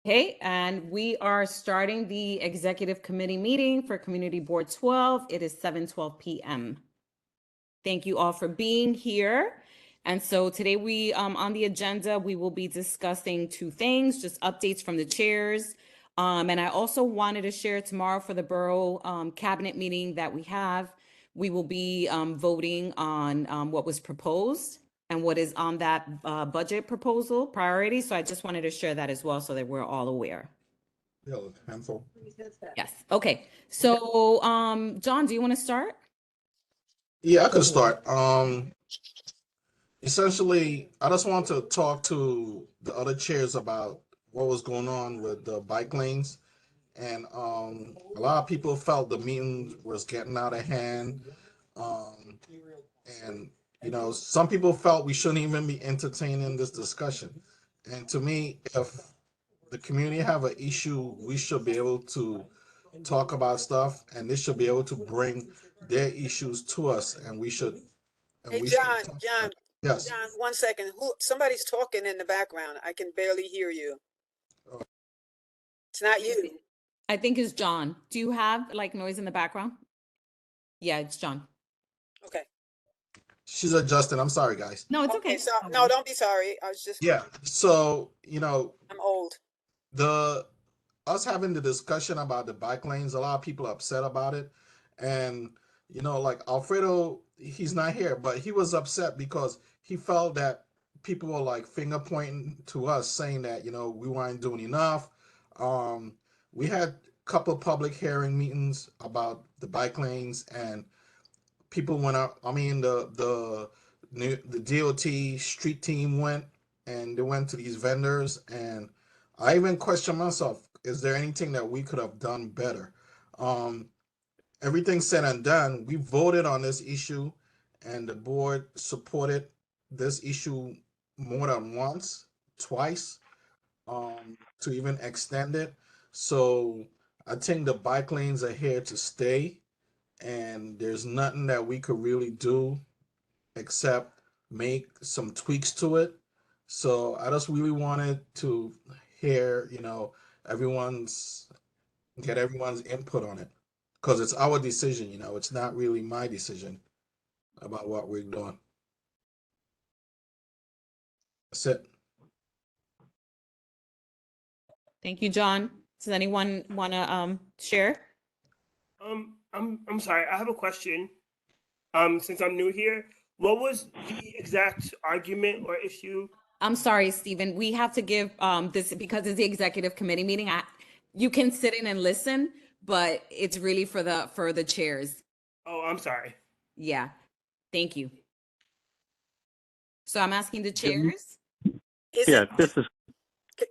Okay, and we are starting the executive committee meeting for Community Board 12. It is 7:12 p.m. Thank you all for being here. And so today we, on the agenda, we will be discussing two things, just updates from the chairs. And I also wanted to share tomorrow for the borough cabinet meeting that we have, we will be voting on what was proposed and what is on that budget proposal priority. So I just wanted to share that as well so that we're all aware. Yeah, handful. Yes. Okay. So, John, do you want to start? Yeah, I could start. Essentially, I just want to talk to the other chairs about what was going on with the bike lanes. And a lot of people felt the meeting was getting out of hand. Um, and, some people felt we shouldn't even be entertaining this discussion. And to me, if the community have an issue, we should be able to talk about stuff, and they should be able to bring their issues to us, and we should. And Hey, we John, should talk about it. Yes. John, 1 second. Somebody's talking in the background. I can barely hear you. Oh. It's not you. I think it's John. Do you have like noise in the background? Yeah, it's John. Okay. She's adjusting. I'm sorry, guys. No, it's Okay, okay. so no, don't be sorry. I was just, Yeah. So, I'm old. us having the discussion about the bike lanes, a lot of people are upset about it. And, like Alfredo, he's not here, but he was upset because he felt that people were like finger pointing to us saying that, we weren't doing enough. We had a couple public hearing meetings about the bike lanes, and people went up. I mean, the DOT street team went, and they went to these vendors, and I even questioned myself, is there anything that we could have done better? Everything said and done, we voted on this issue, and the board supported this issue more than once, twice, to even extend it. So I think the bike lanes are here to stay, and there's nothing that we could really do except make some tweaks to it. So I just really wanted to hear, everyone's get everyone's input on it, because it's our decision. It's not really my decision about what we're doing. That's it. Thank you, John. Does anyone want to share? I'm sorry. I have a question. Since I'm new here, what was the exact argument or issue? I'm sorry, Stephen. We have to give this because it's the executive committee meeting. You can sit in and listen, but it's really for the chairs. Oh, I'm sorry. Yeah. Thank you. So I'm asking the chairs.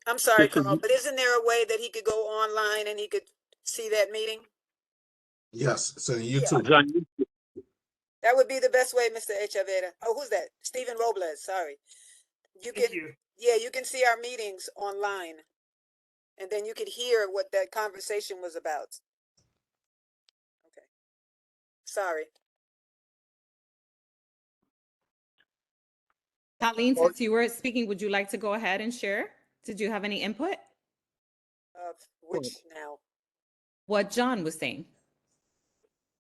I'm sorry, Carl, but isn't there a way that he could go online and he could see that meeting? Yes, so YouTube. Yeah. That would be the best way, Mr. Echeverria. Oh, who's that? Stephen Robles, sorry. Thank you. Yeah, you can see our meetings online. And then you could hear what that conversation was about. Okay. Sorry. Colleen, since you were speaking, would you like to go ahead and share? Did you have any input? Which now? What John was saying.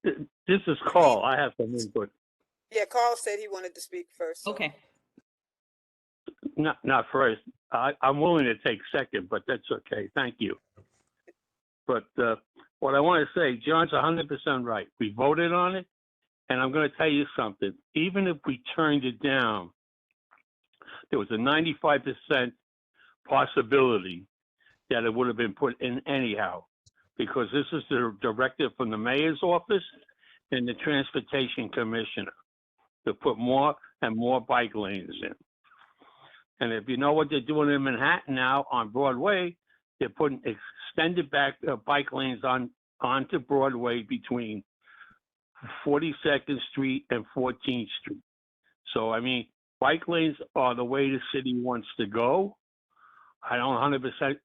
This is Carl. I have some input. Yeah, Carl said he wanted to speak first. So. Okay. Not first. I'm willing to take second, but that's okay. Thank you. But what I want to say, John's 100% right. We voted on it, and I'm going to tell you something. Even if we turned it down, there was a 95% possibility that it would have been put in anyhow, because this is the directive from the mayor's office and the transportation commissioner to put more and more bike lanes in. And if you know what they're doing in Manhattan now on Broadway, they're putting extended back bike lanes onto Broadway between 42nd Street and 14th Street. So, I mean, bike lanes are the way the city wants to go. I don't 100%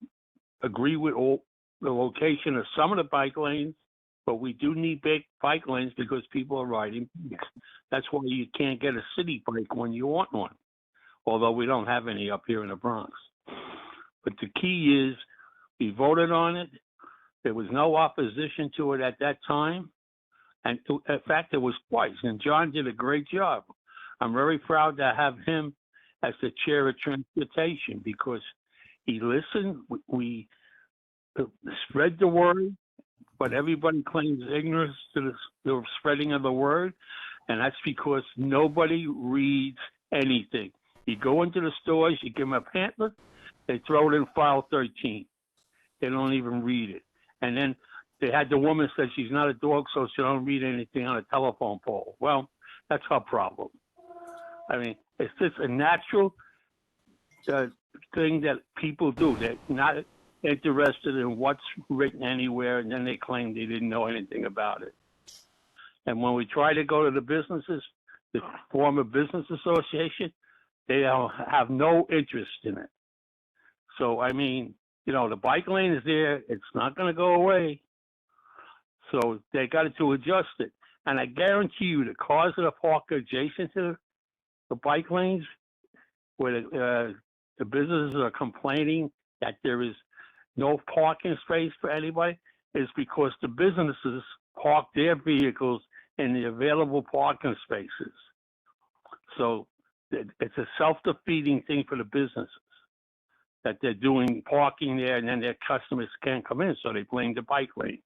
agree with all the location of some of the bike lanes, but we do need big bike lanes because people are riding. That's why you can't get a city bike when you want one, although we don't have any up here in the Bronx. But the key is We voted on it. There was no opposition to it at that time. And in fact, it was twice. And John did a great job. I'm very proud to have him as the chair of transportation because he listened. We spread the word, but everybody claims ignorance to the spreading of the word. And that's because nobody reads anything. You go into the stores, you give them a pamphlet, they throw it in file 13. They don't even read it. And then they had the woman said she's not a dog, so she don't read anything on a telephone pole. Well, that's her problem. I mean, it's just a natural thing that people do. They're not interested in what's written anywhere, and then they claim they didn't know anything about it. And when we try to go to the businesses, the form a business association, they don't have no interest in it. So, I mean, the bike lane is there. It's not going to go away. So they got to adjust it. And I guarantee you the cars that are parked adjacent to the bike lanes, where the businesses are complaining that there is no parking space for anybody, is because the businesses park their vehicles in the available parking spaces. So it's a self-defeating thing for the businesses that they're doing parking there and then their customers can't come in, so they blame the bike lane.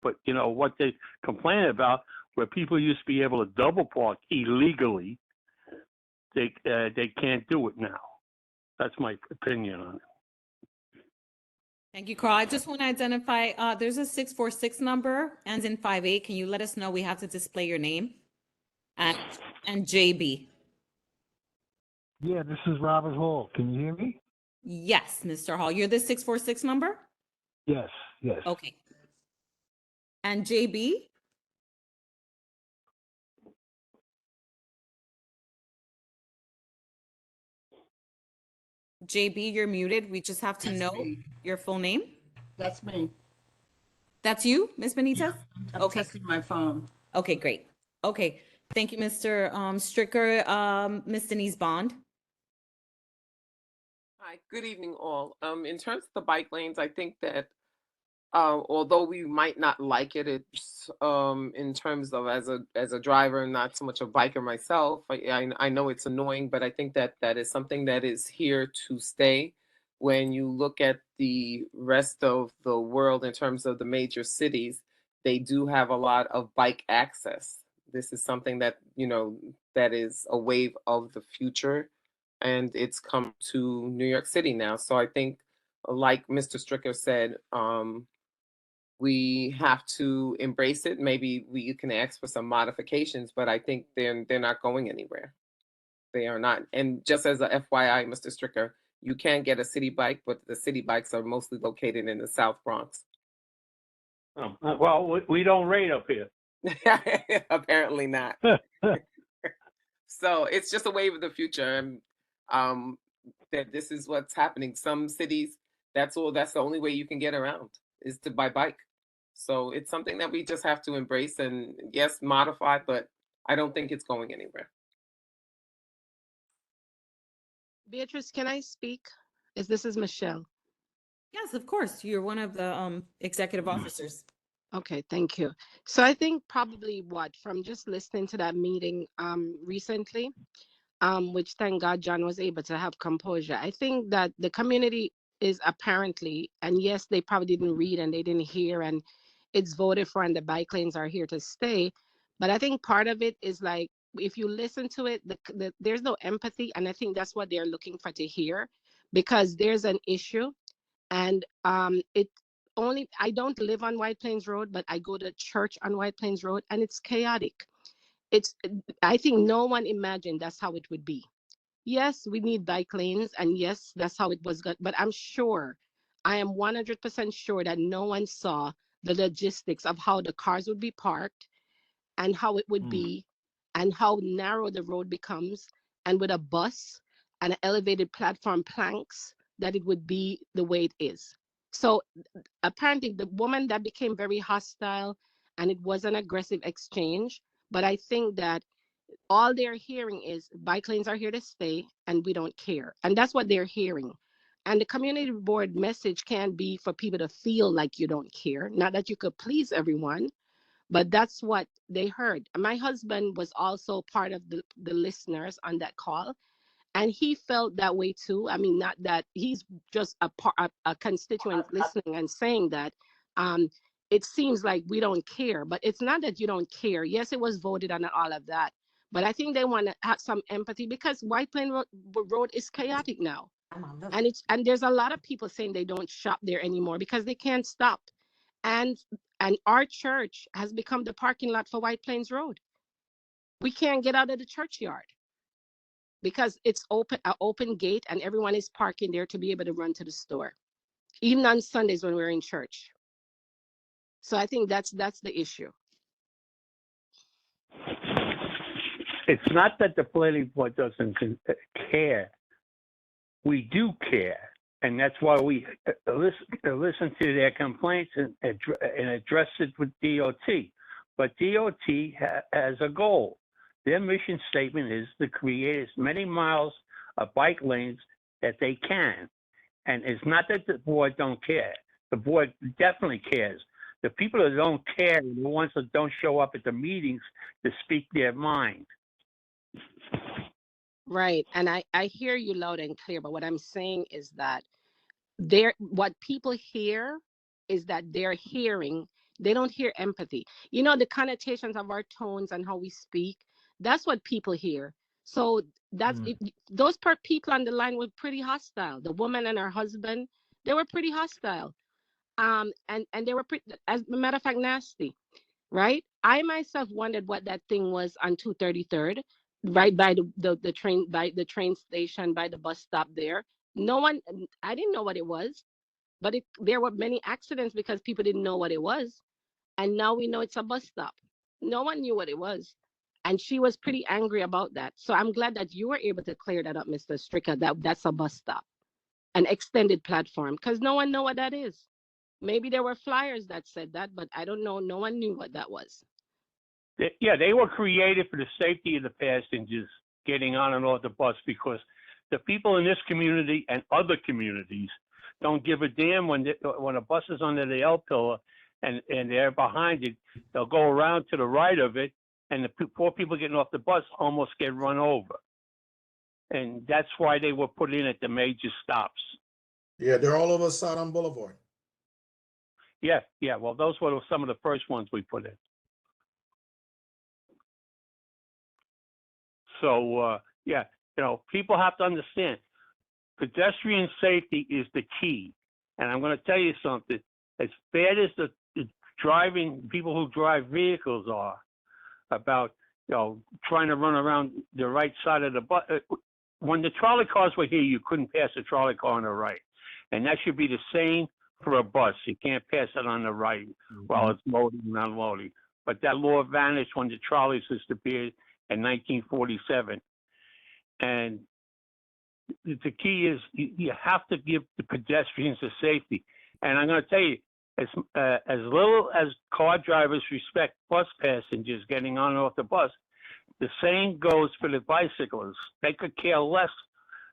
But what they complain about, where people used to be able to double park illegally, they can't do it now. That's my opinion on it. Thank you, Carl. I just want to identify, there's a 646 number, ends in 58. Can you let us know? We have to display your name. And JB. Yeah, this is Robert Hall. Can you hear me? Yes, Mr. Hall. You're the 646 number? Yes. Okay. And JB? JB, you're muted. We just have to know your full name. That's me. That's you, Ms. Benitez? I'm Okay. testing my phone. Okay, great. Okay. Thank you, Mr. Stricker. Ms. Denise Bond. Hi, good evening, all. In terms of the bike lanes, I think that although we might not like it, it's in terms of as a driver, not so much a biker myself. I know it's annoying, but I think that is something that is here to stay. When you look at the rest of the world in terms of the major cities, they do have a lot of bike access. This is something that that is a wave of the future, and it's come to New York City now. So I think, like Mr. Stricker said, we have to embrace it. Maybe we can ask for some modifications, but I think they're not going anywhere. They are not. And just as a FYI, Mr. Stricker, you can get a city bike, but the city bikes are mostly located in the South Bronx. Well, we don't rate up here. Apparently not. So it's just a wave of the future. That this is what's happening. Some cities, that's the only way you can get around is to by bike. So it's something that we just have to embrace and yes, modify, but I don't think it's going anywhere. Beatrice, can I speak? This is Michelle. Yes, of course. You're one of the executive officers. Okay, thank you. So I think probably from just listening to that meeting recently, which thank God John was able to have composure. I think that the community is apparently, and yes, they probably didn't read and they didn't hear, and it's voted for and the bike lanes are here to stay. But I think part of it is like, if you listen to it, there's no empathy. And I think that's what they're looking for to hear, because there's an issue. And I don't live on White Plains Road, but I go to church on White Plains Road, and it's chaotic. I think no one imagined that's how it would be. Yes, we need bike lanes, and yes, that's how it was. But I am 100% sure that no one saw the logistics of how the cars would be parked and how it would be and how narrow the road becomes, and with a bus and an elevated platform planks, that it would be the way it is. So apparently the woman that became very hostile, and it was an aggressive exchange, but I think that all they're hearing is bike lanes are here to stay and we don't care. And that's what they're hearing. And the community board message can be for people to feel like you don't care, not that you could please everyone, but that's what they heard. My husband was also part of the listeners on that call, and he felt that way too. I mean, not that he's just a constituent listening and saying that. um it seems like we don't care, but it's not that you don't care. Yes, it was voted on and all of that, but I think they want to have some empathy, because White Plain Road is chaotic now, and there's a lot of people saying they don't shop there anymore because they can't stop. And and our church has become the parking lot for White Plains Road. We can't get out of the churchyard because it's open gate, and everyone is parking there to be able to run to the store, even on Sundays when we're in church. So I think that's the issue. It's not that the planning board doesn't care. We do care, and that's why we listen to their complaints and address it with DOT. But DOT has a goal. Their mission statement is to create as many miles of bike lanes that they can. And it's not that the board don't care. The board definitely cares. The people that don't care are the ones that don't show up at the meetings to speak their mind. Right. And I hear you loud and clear, but what I'm saying is that what people hear is that they don't hear empathy. The connotations of our tones and how we speak, that's what people hear. So that's those people on the line were pretty hostile. The woman and her husband, they were pretty hostile. And they were pretty, as a matter of fact, nasty. Right. I myself wondered what that thing was on 233rd, right by the train, by the train station, by the bus stop there. No one, I didn't know what it was, but there were many accidents because people didn't know what it was. And now we know it's a bus stop. No one knew what it was. And she was pretty angry about that. So I'm glad that you were able to clear that up, Mr. Stricker, that's a bus stop, an extended platform, because no one know what that is. Maybe there were flyers that said that, but I don't know. No one knew what that was. Yeah, they were created for the safety of the passengers getting on and off the bus, because the people in this community and other communities don't give a damn when a bus is under the L pillar and they're behind it. They'll go around to the right of it, and the poor people getting off the bus almost get run over. And that's why they were put in at the major stops. Yeah, they're all over Southern Boulevard. Yeah. Well, those were some of the first ones we put in. So, people have to understand pedestrian safety is the key. And I'm going to tell you something. As bad as the people who drive vehicles are about, trying to run around the right side of the bus. When the trolley cars were here, you couldn't pass a trolley car on the right. And that should be the same for a bus. You can't pass it on the right while it's loading and unloading. But that law vanished when the trolleys disappeared in 1947. And the key is you have to give the pedestrians the safety. And I'm going to tell you, as little as car drivers respect bus passengers getting on and off the bus, the same goes for the bicyclists. They could care less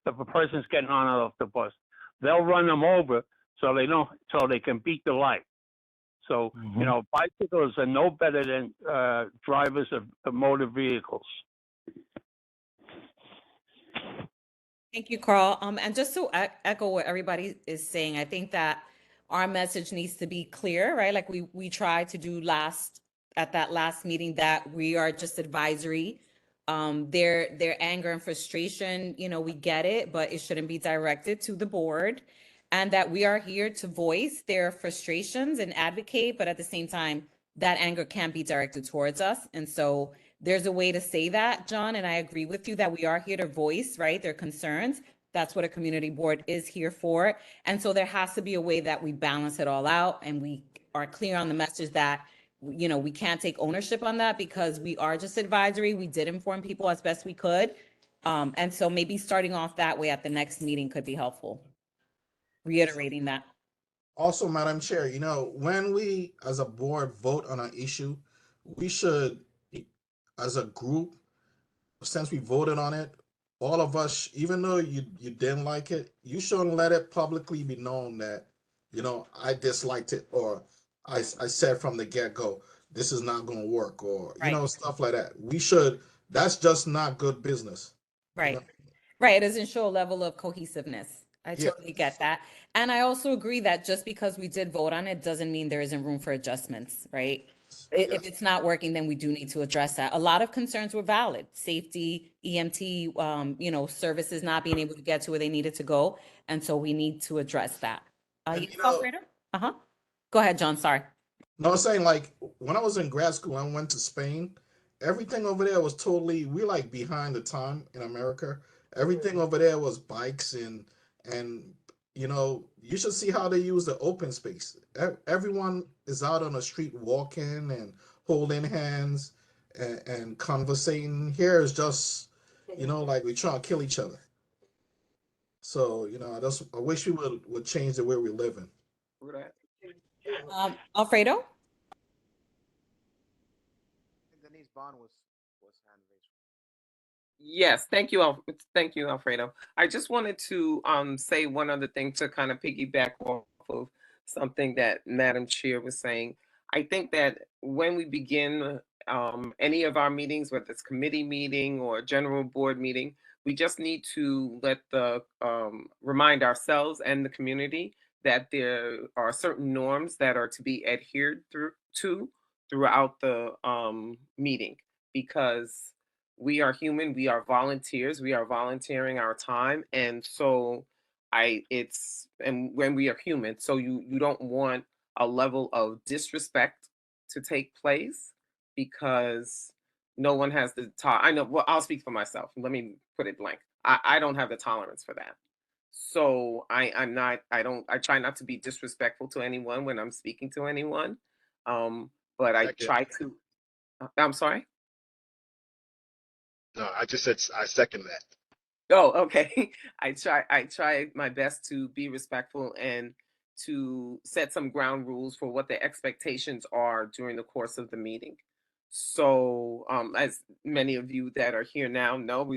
if a person's getting on and off the bus. They'll run them over so they can beat the light. So, bicyclists are no better than drivers of motor vehicles. Thank you, Carl. And just to echo what everybody is saying, I think that our message needs to be clear, right? Like we tried to do at that last meeting, that we are just advisory. Their anger and frustration, we get it, but it shouldn't be directed to the board. And that we are here to voice their frustrations and advocate, but at the same time, that anger can't be directed towards us. And so there's a way to say that, John, and I agree with you that we are here to voice, right, their concerns. That's what a community board is here for. And so there has to be a way that we balance it all out, and we are clear on the message that, we can't take ownership on that, because we are just advisory. We did inform people as best we could. And so maybe starting off that way at the next meeting could be helpful. Reiterating that. Also, Madam Chair, when we as a board vote on an issue, we should, as a group, since we voted on it, all of us, even though you didn't like it, you shouldn't let it publicly be known that, I disliked it, or I said from the get-go, this is not going to work, or, Right. stuff like that. That's just not good business. Right. Right. It doesn't show a level of cohesiveness. I Yeah. totally get that. And I also agree that just because we did vote on it doesn't mean there isn't room for adjustments, right? If Yes. it's not working, then we do need to address that. A lot of concerns were valid. Safety, EMT, services not being able to get to where they needed to go. And so we need to address that. And, Yes, operator? Uh-huh. Go ahead, John. Sorry. No, I'm saying, like, when I was in grad school, I went to Spain. Everything over there was we're like behind the time in America. Everything over there was bikes, and you should see how they use the open space. Everyone is out on the street walking and holding hands and conversating. Here is just, like we trying to kill each other. So, I wish we would change the way we live in. Alfredo? Denise Bond was hand raised. Yes, thank you, Alfredo. I just wanted to say one other thing to kind of piggyback off of something that Madam Chair was saying. I think that when we begin any of our meetings, whether it's committee meeting or general board meeting, we just need to let the remind ourselves and the community that there are certain norms that are to be adhered to throughout the meeting, because we are human, we are volunteers, we are volunteering our time. And so and when we are human, so you don't want a level of disrespect to take place, because no one has the I know, well, I'll speak for myself. Let me put it blank. I don't have the tolerance for that. So I try not to be disrespectful to anyone when I'm speaking to anyone. But I Second. try to, I'm sorry. No, I just said I second that. Oh, okay. I try my best to be respectful and to set some ground rules for what the expectations are during the course of the meeting. So, as many of you that are here now know,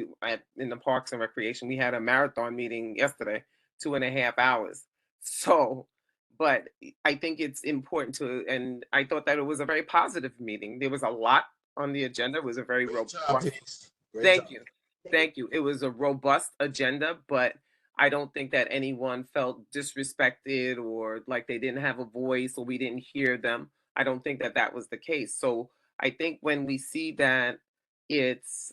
in the Parks and Recreation, we had a marathon meeting yesterday, 2.5 hours. So, but I think it's important and I thought that it was a very positive meeting. There was a lot on the agenda. It was a very Great job, robust. Denise. Great Thank job. you. Thank you. It was a robust agenda, but I don't think that anyone felt disrespected or like they didn't have a voice or we didn't hear them. I don't think that that was the case. So I think when we see that it's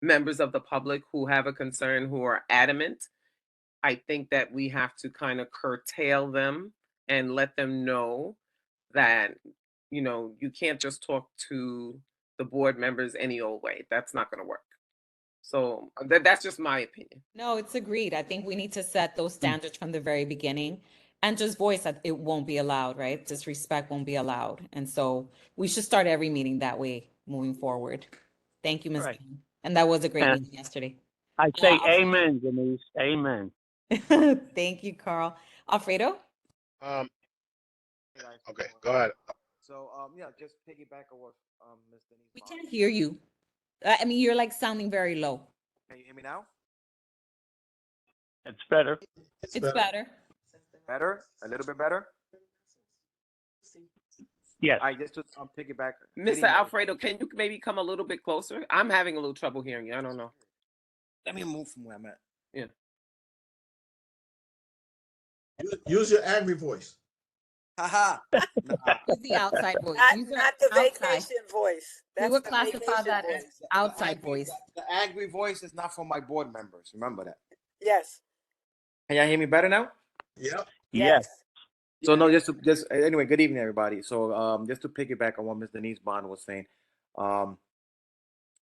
members of the public who have a concern, who are adamant, I think that we have to kind of curtail them and let them know that, you can't just talk to the board members any old way. That's not going to work. So that's just my opinion. No, it's agreed. I think we need to set those standards from the very beginning and just voice that it won't be allowed, right? Disrespect won't be allowed. And so we should start every meeting that way moving forward. Thank you, Ms. Right. Payne. And that was a great And meeting yesterday. I say Alfredo? amen, Denise. Amen. Thank you, Carl. Alfredo? Hey, guys. Okay, go ahead. So yeah, just piggyback on what Ms. Denise We Bond. can't hear you. I mean, you're like sounding very low. Can you hear me now? It's better. It's better. Better? A little bit better? Yes. I just to piggyback. Mr. Alfredo, can you maybe come a little bit closer? I'm having a little trouble hearing you. I don't know. Let me move from where I'm at. Yeah. Use your angry voice. Haha. Use the outside voice. Use your Not the outside. vacation voice. We That's would the classify vacation that as voice. outside voice. The angry voice is not for my board members. Remember that. Yes, Can y'all hear me better now? Yep. yes. So no, just anyway. Good evening, everybody. So just to piggyback on what Ms. Denise Bond was saying,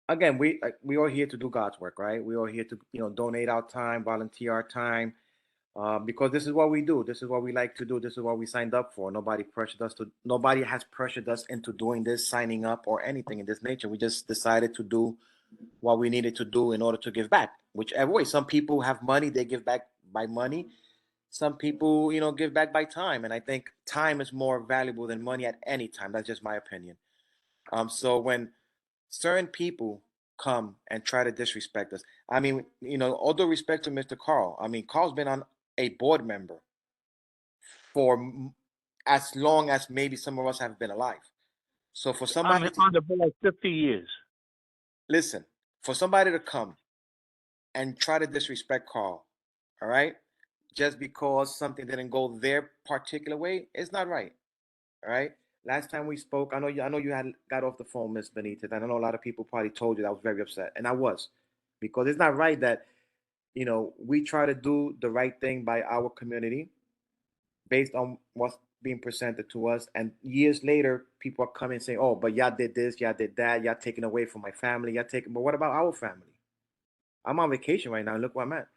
again, we are here to do God's work, right? We are here to donate our time, volunteer our time, because this is what we do. This is what we like to do. This is what we signed up for. Nobody has pressured us into doing this, signing up, or anything in this nature. We just decided to do what we needed to do in order to give back, whichever way. Some people have money, they give back by money. Some people, give back by time. And I think time is more valuable than money at any time. That's just my opinion. So when certain people come and try to disrespect us. I mean, you know, all due respect to Mr. Carl. I mean, Carl's been on a board member for as long as maybe some of us have been alive. So for I'm somebody to on the board 50 years. listen, for somebody to come and try to disrespect Carl, all right, just because something didn't go their particular way, it's not right. All right. Last time we spoke, I know you had got off the phone, Miss Benitez. I know a lot of people probably told you that I was very upset, and I was, because it's not right that, you know, we try to do the right thing by our community based on what's being presented to us, and years later, people are coming and saying, "Oh, but y'all did this, y'all did that, y'all taking away from my family, y'all taking." But what about our family? I'm on vacation right now, and look where I'm at.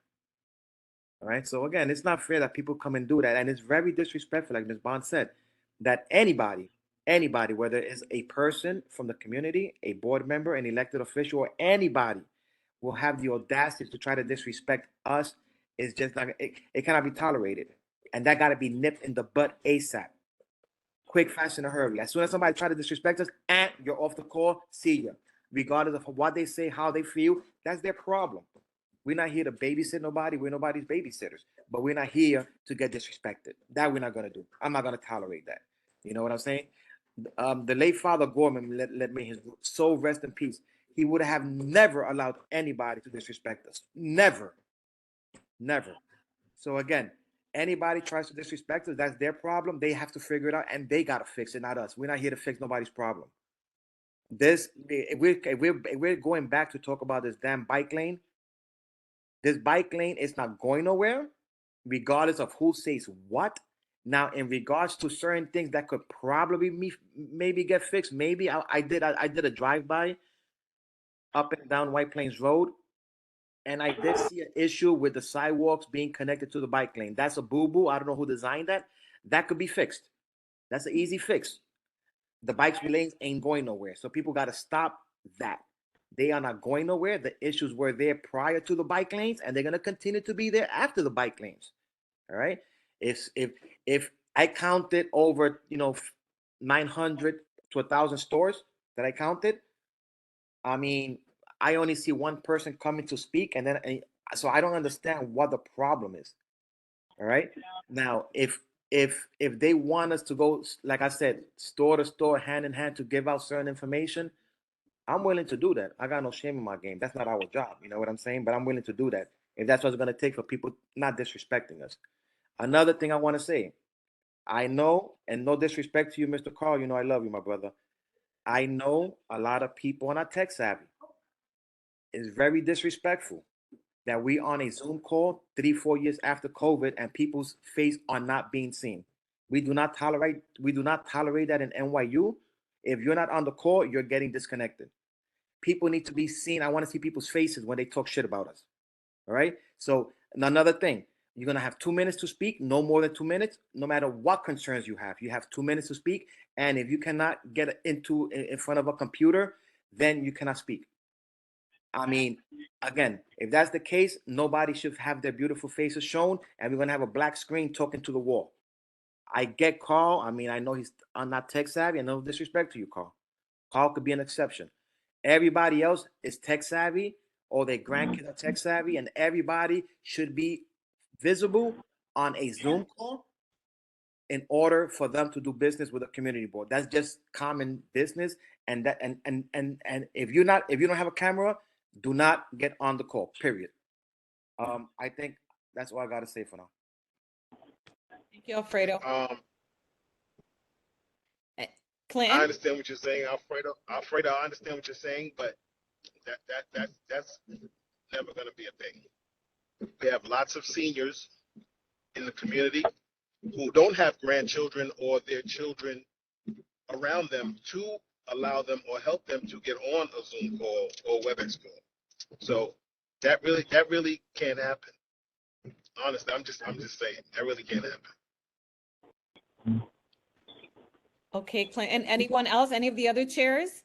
All right. So again, it's not fair that people come and do that. And it's very disrespectful, like Ms. Bond said, that anybody, whether it's a person from the community, a board member, an elected official, or anybody will have the audacity to try to disrespect us. It's just like it cannot be tolerated. And that gotta be nipped in the butt ASAP. Quick, fast, in a hurry. As soon as somebody try to disrespect us, and you're off the call, see ya. Regardless of what they say, how they feel, that's their problem. We're not here to babysit nobody. We're nobody's babysitters. But we're not here to get disrespected. That we're not gonna do. I'm not gonna tolerate that. You know what I'm saying? The late Father Gorman, let me his soul rest in peace. He would have never allowed anybody to disrespect us. Never, never. So again, anybody tries to disrespect us, that's their problem. They have to figure it out, and they gotta fix it, not us. We're not here to fix nobody's problem. This, if we're going back to talk about this damn bike lane, this bike lane is not going nowhere, regardless of who says what. Now, in regards to certain things that could probably maybe get fixed, maybe I did a drive by up and down White Plains Road, and I did see an issue with the sidewalks being connected to the bike lane. That's a boo boo. I don't know who designed that. That could be fixed. That's an easy fix. The bike lanes ain't going nowhere, so people got to stop that. They are not going nowhere. The issues were there prior to the bike lanes, and they're gonna continue to be there after the bike lanes. All right. If I counted over 900 to 1,000 stores that I counted, I mean, I only see one person coming to speak, so I don't understand what the problem is. All right. Now, if they want us to go, like I said, store to store, hand in hand, to give out certain information, I'm willing to do that. I got no shame in my game. That's not our job. You know what I'm saying? But I'm willing to do that if that's what it's going to take for people not disrespecting us. Another thing I want to say, I know, and no disrespect to you, Mr. Carl, you know I love you, my brother. I know a lot of people are not tech savvy. It's very disrespectful that we on a Zoom call 3-4 years after COVID and people's face are not being seen. We do not tolerate that in NYU. If you're not on the call, you're getting disconnected. People need to be seen. I want to see people's faces when they talk shit about us. All right. So another thing, you're gonna have 2 minutes to speak, no more than 2 minutes, no matter what concerns you have. You have 2 minutes to speak, and if you cannot get in front of a computer, then you cannot speak. I mean, again, if that's the case, nobody should have their beautiful faces shown, and we're gonna have a black screen talking to the wall. I get Carl. I mean, I know he's not tech savvy, and no disrespect to you, Carl. Carl could be an exception. Everybody else is tech savvy, or their grandkids are tech savvy, and everybody should be visible on a Zoom call in order for them to do business with a community board. That's just common business. And that and if you don't have a camera, do not get on the call. Period. I think that's all I gotta say for now. Thank you, Alfredo. I Clinton? understand what you're saying, Alfredo. Alfredo, I understand what you're saying, but that's never going to be a thing. We have lots of seniors in the community who don't have grandchildren or their children around them to allow them or help them to get on a Zoom call or WebEx call. So that really can't happen. Honestly, I'm just saying that really can't happen. Okay, Clinton. Anyone else? Any of the other chairs?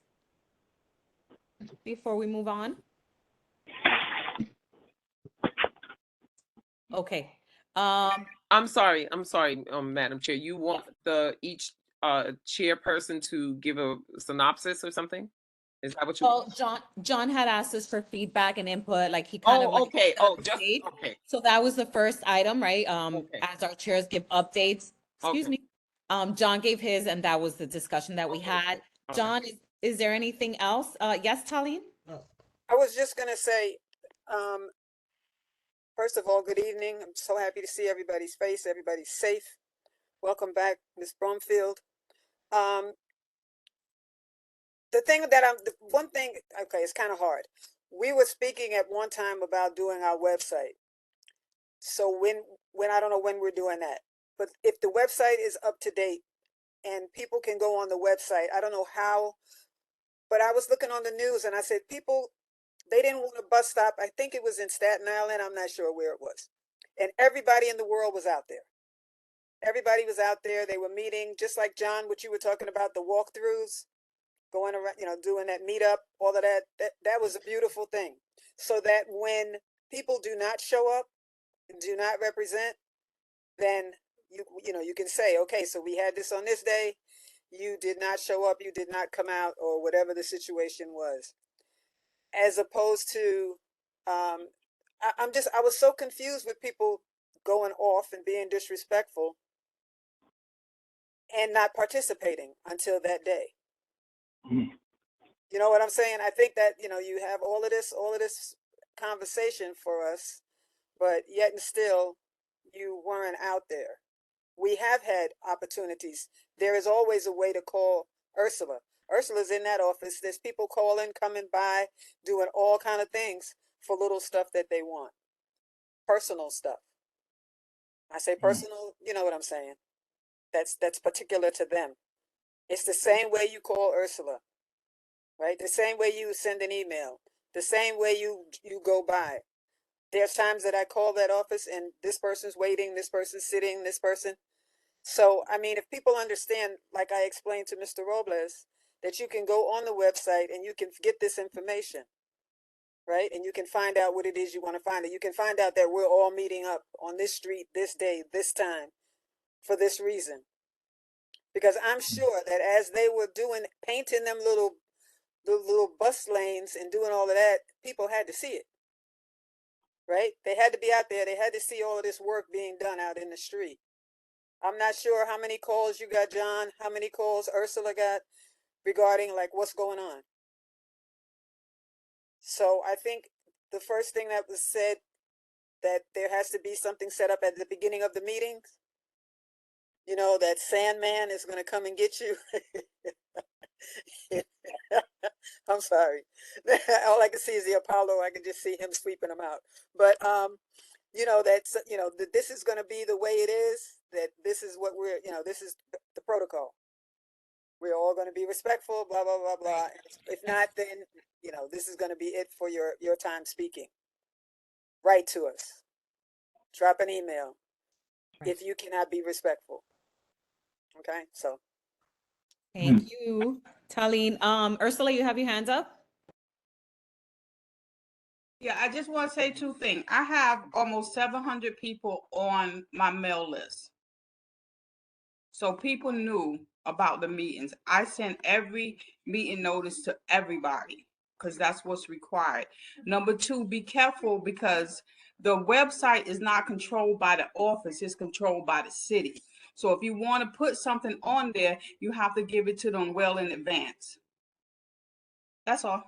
Before we move on. Okay. I'm sorry, Madam Chair. You want each chairperson to give a synopsis or something? Is that what you? Well, John had asked us for feedback and input, like he kind of Oh, like okay. set Oh, the just stage. okay. So that was the first item, right? Okay. As our chairs give updates, excuse Okay. me. John gave his, and that was the discussion that we Okay. had. Okay. John, is there anything else? Yes, Talene? I was just gonna say, um, first of all, good evening. I'm so happy to see everybody's face. Everybody's safe. Welcome back, Ms. Brumfield. Um, the one thing, okay, it's kind of hard. We were speaking at one time about doing our website. So when I don't know when we're doing that, but if the website is up to date and people can go on the website, I don't know how, but I was looking on the news and I said, people, they didn't want a bus stop. I think it was in Staten Island. I'm not sure where it was. And everybody in the world was out there. Everybody was out there. They were meeting, just like John, what you were talking about, the walkthroughs, going around, doing that meetup, all of that. That was a beautiful thing. So that when people do not show up, do not represent, then you can say, okay, so we had this on this day, you did not show up, you did not come out, or whatever the situation was. As opposed to, I was so confused with people going off and being disrespectful and not participating until that day. You know what I'm saying? I think that, you have all of this conversation for us, but yet and still you weren't out there. We have had opportunities. There is always a way to call Ursula. Ursula's in that office. There's people calling, coming by, doing all kind of things for little stuff that they want. Personal stuff. I say personal, you know what I'm saying? That's particular to them. It's the same way you call Ursula, right? The same way you send an email, the same way you go by. There's times that I call that office and this person's waiting, this person's sitting, this person. So, I mean, if people understand, like I explained to Mr. Robles, that you can go on the website and you can get this information, right? And you can find out what it is you want to find out. You can find out that we're all meeting up on this street, this day, this time, for this reason. Because I'm sure that as they were painting them the little bus lanes and doing all of that, people had to see it, right? They had to be out there. They had to see all of this work being done out in the street. I'm not sure how many calls you got, John, how many calls Ursula got regarding like what's going on. So I think the first thing that was said, that there has to be something set up at the beginning of the meetings. That Sandman is going to come and get you. I'm sorry. All I can see is the Apollo. I can just see him sweeping them out. But that this is going to be the way it is. That this is what this is the protocol. We're all going to be respectful. Blah blah blah blah. If not, then this is going to be it for your time speaking. Write to us. Drop an email. If you cannot be respectful. Okay, so. Thank you, Talene. Ursula, you have your hands up? Yeah, I just want to say two things. I have almost 700 people on my mail list. So people knew about the meetings. I sent every meeting notice to everybody because that's what's required. Number two, be careful because the website is not controlled by the office, it's controlled by the city. So if you want to put something on there, you have to give it to them well in advance. That's all.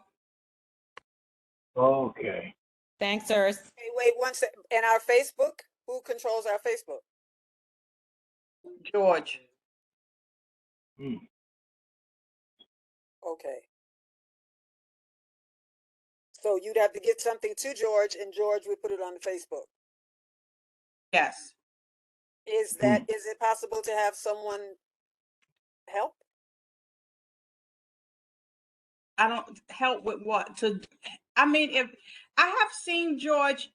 Okay. Thanks, Urs. Hey, wait one second. And our Facebook? Who controls our Facebook? George. Okay. So you'd have to get something to George, and George would put it on the Facebook. Yes. Is it possible to have someone help? I don't help with what I mean, if I have seen George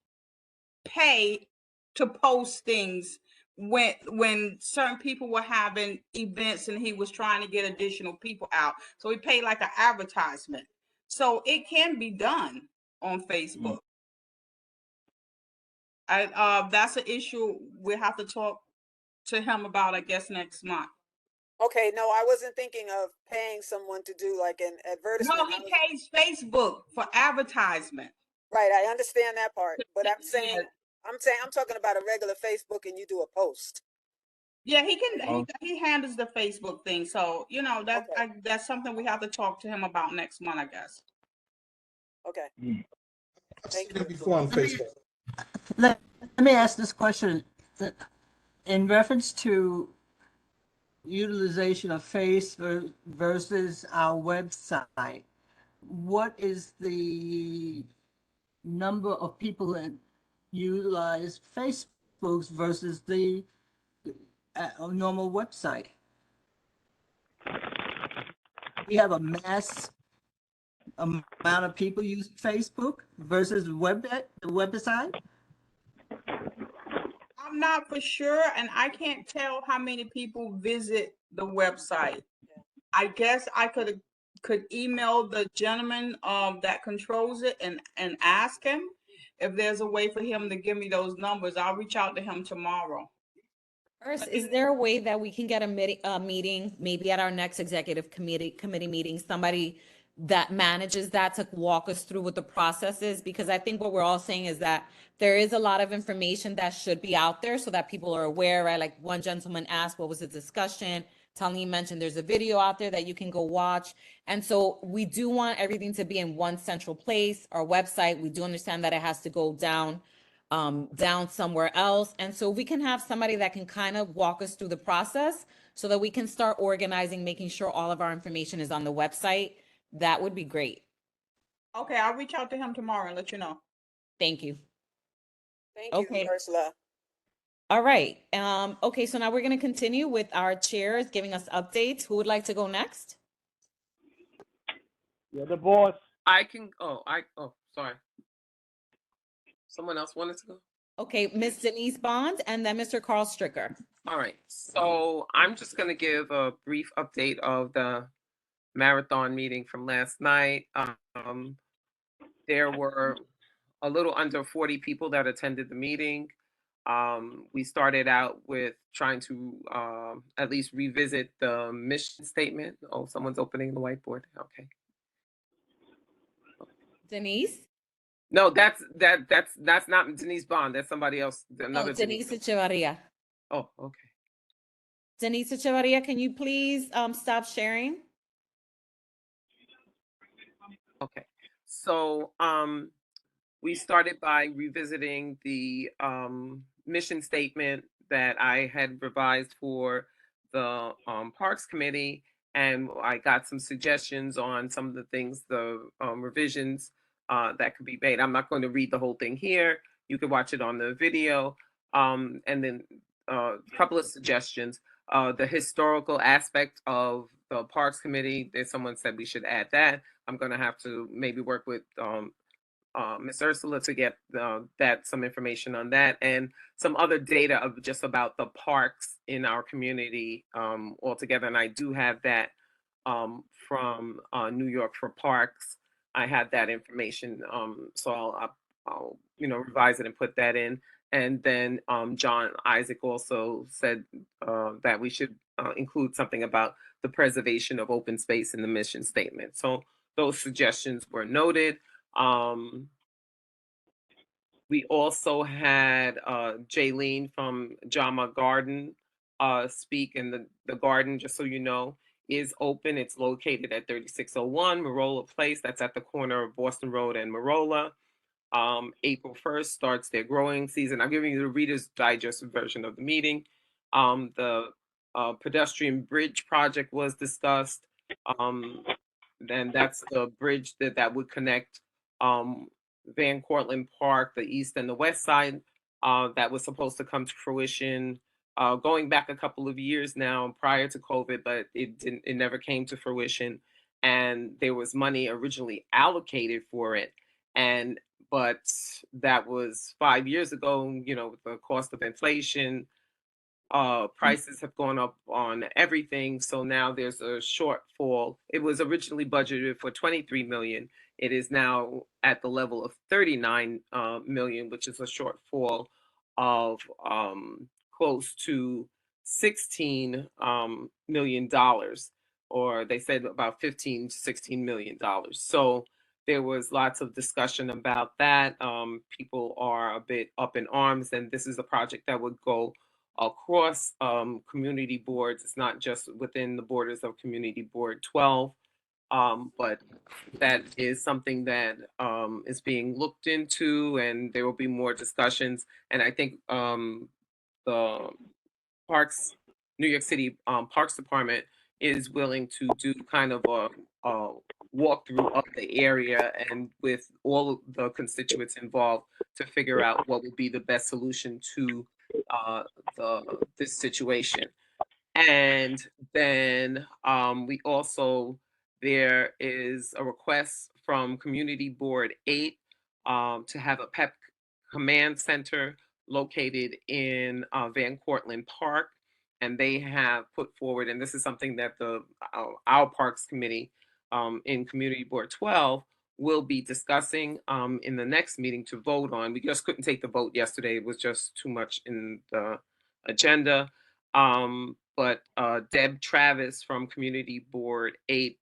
pay to post things when certain people were having events and he was trying to get additional people out. So he paid like an advertisement. So it can be done on Facebook. That's an issue we have to talk to him about, I guess, next month. Okay, no, I wasn't thinking of paying someone to do like an No, advertisement. he pays Facebook for advertisement. Right, I understand that part, but I'm Yeah, saying, I'm talking about a regular Facebook and you do a post. yeah, he can. He handles the Facebook thing, so you know Okay, that's something we have to talk to him about next month, I guess. okay, I've thank seen you. it before on Facebook. Let me ask this question. In reference to utilization of versus our website, what is the number of people that utilize Facebook versus the normal website? We have a mass amount of people using Facebook versus the website. I'm not for sure, and I can't tell how many people visit the website. I guess I could email the gentleman that controls it and ask him if there's a way for him to give me those numbers. I'll reach out to him tomorrow. First, is there a way that we can get a meeting, maybe at our next executive committee meeting, somebody that manages that to walk us through what the process is? Because I think what we're all saying is that there is a lot of information that should be out there so that people are aware, right? Like one gentleman asked, what was the discussion? Tony mentioned there's a video out there that you can go watch. And so we do want everything to be in one central place, our website. We do understand that it has to go down somewhere else. And so we can have somebody that can kind of walk us through the process so that we can start organizing, making sure all of our information is on the website. That would be great. Okay, I'll reach out to him tomorrow and let you know. Thank you. Thank you, Okay. Ursula. All right. Okay, so now we're going to continue with our chairs giving us updates. Who would like to go next? You're the boss. I can, sorry. Someone else wanted to go? Okay, Miss Denise Bond and then Mr. Carl Stricker. All right, so I'm just gonna give a brief update of the marathon meeting from last night. There were a little under 40 people that attended the meeting. We started out with trying to at least revisit the mission statement. Oh, someone's opening the whiteboard. Okay. Denise? No, that's not Denise Bond. That's somebody else. Another Oh, Denise Echevarria. Oh, okay. Denise Echevarria, can you please stop sharing? Okay. So we started by revisiting the mission statement that I had revised for the Parks Committee, and I got some suggestions on some of the things, the revisions that could be made. I'm not going to read the whole thing here. You can watch it on the video. And then a couple of suggestions. The historical aspect of the Parks Committee, there's someone said we should add that. I'm going to have to maybe work with Miss Ursula to get that some information on that and some other data of just about the parks in our community altogether. And I do have that from New York for Parks. I had that information, so I'll revise it and put that in. And then John Isaac also said that we should include something about the preservation of open space in the mission statement. So those suggestions were noted. We also had Jaylene from Jama Garden speak, and the garden, just so you know, is open. It's located at 3601 Marola Place. That's at the corner of Boston Road and Marola. April 1st starts their growing season. I'm giving you the Reader's Digest version of the meeting. The pedestrian bridge project was discussed. Then that's the bridge that would connect Van Cortlandt Park, the east and the west side, that was supposed to come to fruition going back a couple of years now prior to COVID, but it never came to fruition. And there was money originally allocated for it. But that was 5 years ago, with the cost of inflation, prices have gone up on everything. So now there's a shortfall. It was originally budgeted for 23 million. It is now at the level of 39 million, which is a shortfall of close to $16 million, or they said about $15 to $16 million. So there was lots of discussion about that. People are a bit up in arms, and this is a project that would go across community boards. It's not just within the borders of Community Board 12, but that is something that is being looked into, and there will be more discussions. And I think the New York City Parks Department is willing to do kind of a walkthrough of the area and with all of the constituents involved to figure out what would be the best solution to this situation. And then there is a request from Community Board 8 to have a PEP command center located in Van Cortlandt Park. And they have put forward, and this is something that our Parks Committee in Community Board 12 will be discussing in the next meeting to vote on. We just couldn't take the vote yesterday. It was just too much in the agenda. But Deb Travis from Community Board 8,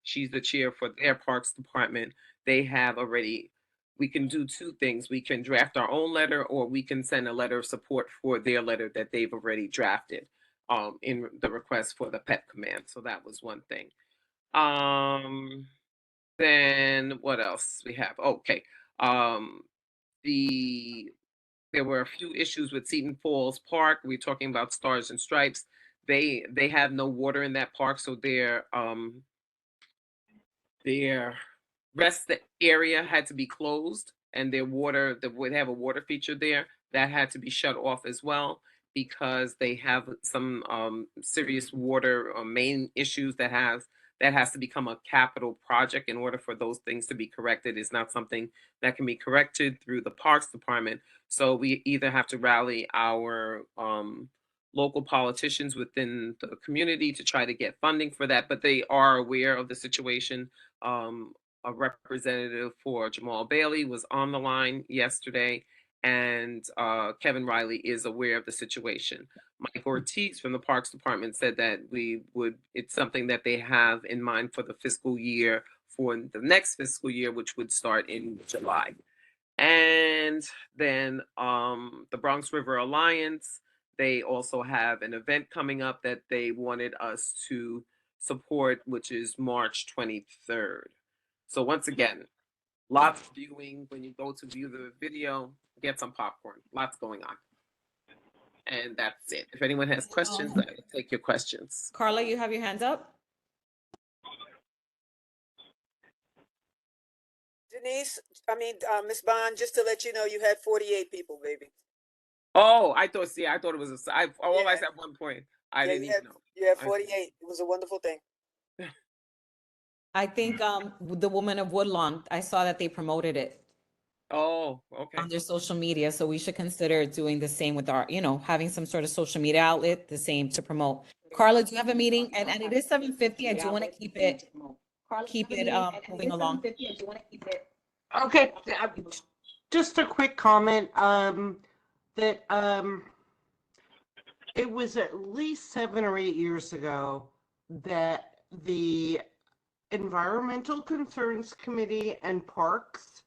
she's the chair for their Parks Department. They have already, we can do two things. We can draft our own letter, or we can send a letter of support for their letter that they've already drafted in the request for the PEP command. So that was one thing. Then what else we have? Okay. There were a few issues with Seton Falls Park. We're talking about Stars and Stripes. They have no water in that park, so their rest area had to be closed, and their water, they would have a water feature there that had to be shut off as well, because they have some serious water main issues that has to become a capital project in order for those things to be corrected. It's not something that can be corrected through the Parks Department. So we either have to rally our local politicians within the community to try to get funding for that, but they are aware of the situation. A representative for Jamal Bailey was on the line yesterday, and Kevin Riley is aware of the situation. Mike Ortiz from the Parks Department said that it's something that they have in mind for the fiscal year, for the next fiscal year, which would start in July. And then the Bronx River Alliance, they also have an event coming up that they wanted us to support, which is March 23rd. So once again, lots of viewing. When you go to view the video, get some popcorn. Lots going on. And that's it. If anyone has questions, I will take your questions. Carla, you have your hands up? Denise, Ms. Bond, just to let you know, you had 48 people, baby. Oh, I thought it was I Yeah. at one point. I didn't you even know. You had 48. It was a wonderful thing. I think the Woman of Woodlawn, I saw that they promoted it Oh, okay. on their social media. So we should consider doing the same with our, having some sort of social media outlet, the same to promote. Carla, do you have a meeting? And it is 7:50. I do want to keep it moving along. Okay, just a quick comment, that it was at least 7 or 8 years ago that the Environmental Concerns Committee and Parks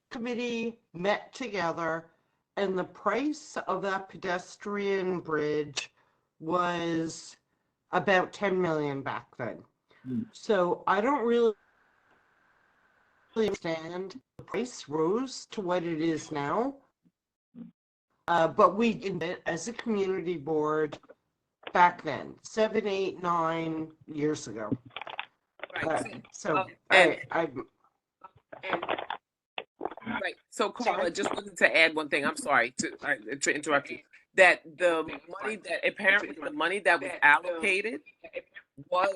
Committee met together, and the price of that pedestrian bridge was about 10 million back then. So I don't really understand the price rose to what it is now. But we did it as a community board back then, 7, 8, 9 years ago. Right. Right. So Carla, just wanted to add one thing. I'm sorry to interrupt you. That the money that was allocated was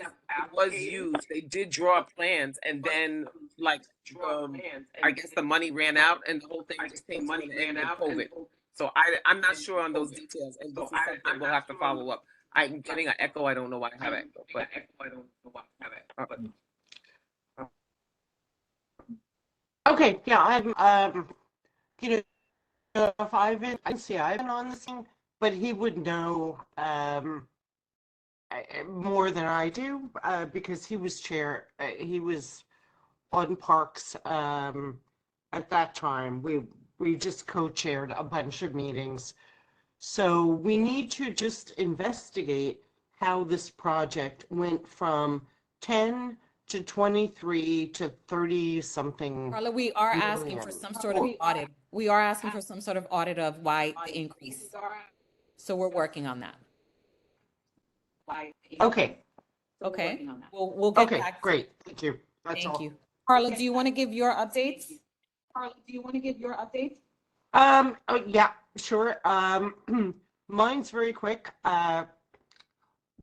used. They did draw plans, and then I guess the money ran out, and the whole thing just came to an end with COVID. So I'm not sure on those details, and this is something we'll have to follow up. I'm getting an echo. I don't know why I have an echo, but okay, yeah, if I've been on this thing but he would know more than I do because he was he was on Parks at that time. We just co-chaired a bunch of meetings. So we need to just investigate how this project went from 10 to 23 to 30 something. Carla, we are asking for million. some sort of audit. We are asking for some sort of audit of why the increase. So we're working on that. Okay, Okay, we'll get okay, back. great, thank you. That's Thank all. you. Carla, do you want to give your updates? Oh, yeah, sure. Mine's very quick.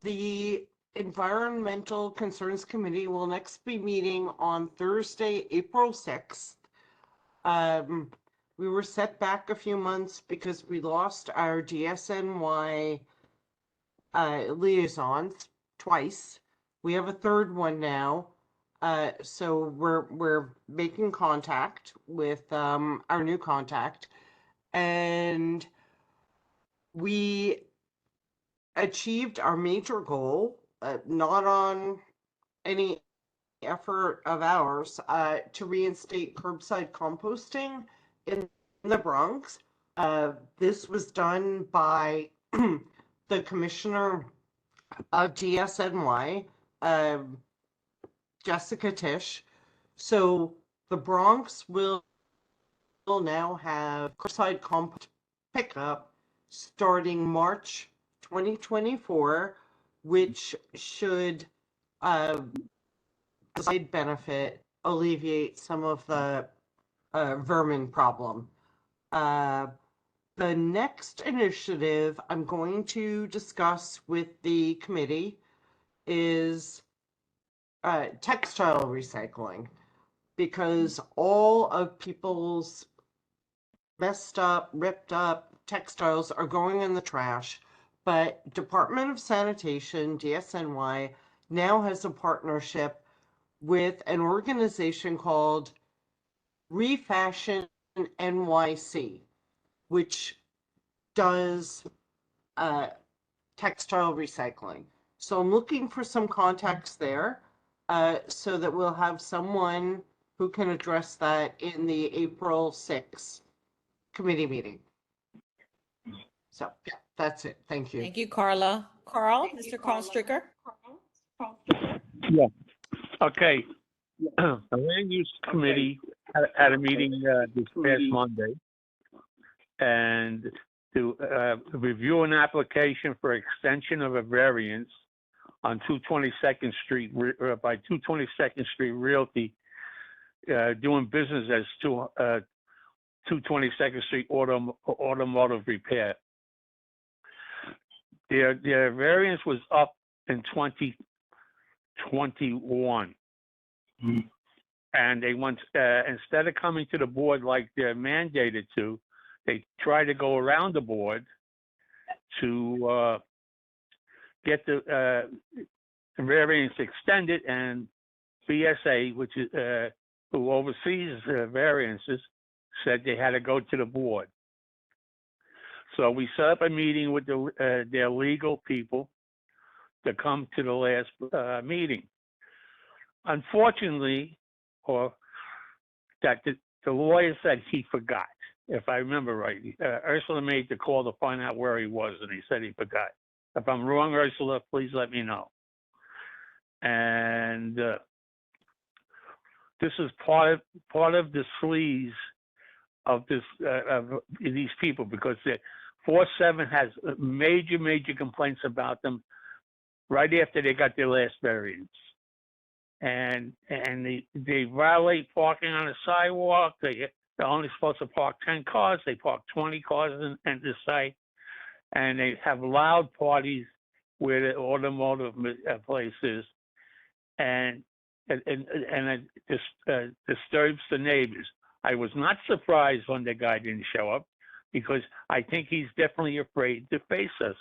The Environmental Concerns Committee will next be meeting on Thursday, April 6th. We were set back a few months because we lost our DSNY liaisons twice. We have a third one now. So we're making contact with our new contact, and we achieved our major goal, not on any effort of ours, to reinstate curbside composting in the Bronx. This was done by the commissioner of DSNY, Jessica Tisch. So the Bronx will now have curbside compost pickup starting March 2024, which should side benefit alleviate some of the vermin problem. The next initiative I'm going to discuss with the committee is textile recycling, because all of people's messed up, ripped up textiles are going in the trash. But Department of Sanitation, DSNY, now has a partnership with an organization called Refashion NYC, which does textile recycling. So I'm looking for some contacts there so that we'll have someone who can address that in the April 6th committee meeting. So yeah, that's it. Thank you. Thank you, Carla. Mr. Carl Stricker. Yeah. Okay. The Land Use Committee had a meeting this past Monday, and to review an application for extension of a variance on 222nd Street by 222nd Street Realty, doing business as 222nd Street Automotive Repair. Their variance was up in 2021. And they went, instead of coming to the board like they're mandated to, they try to go around the board to get the variance extended, and BSA, which is who oversees variances, said they had to go to the board. So we set up a meeting with their legal people to come to the last meeting. Unfortunately, or that the lawyer said he forgot, if I remember right. Ursula made the call to find out where he was, and he said he forgot. If I'm wrong, Ursula, please let me know. And this is part of the sleaze of this of these people, because 4-7 has major complaints about them right after they got their last variance. And they violate parking on the sidewalk. They're only supposed to park 10 cars. They park 20 cars in the site, and they have loud parties where the automotive place is, and it disturbs the neighbors. I was not surprised when the guy didn't show up, because I think he's definitely afraid to face us,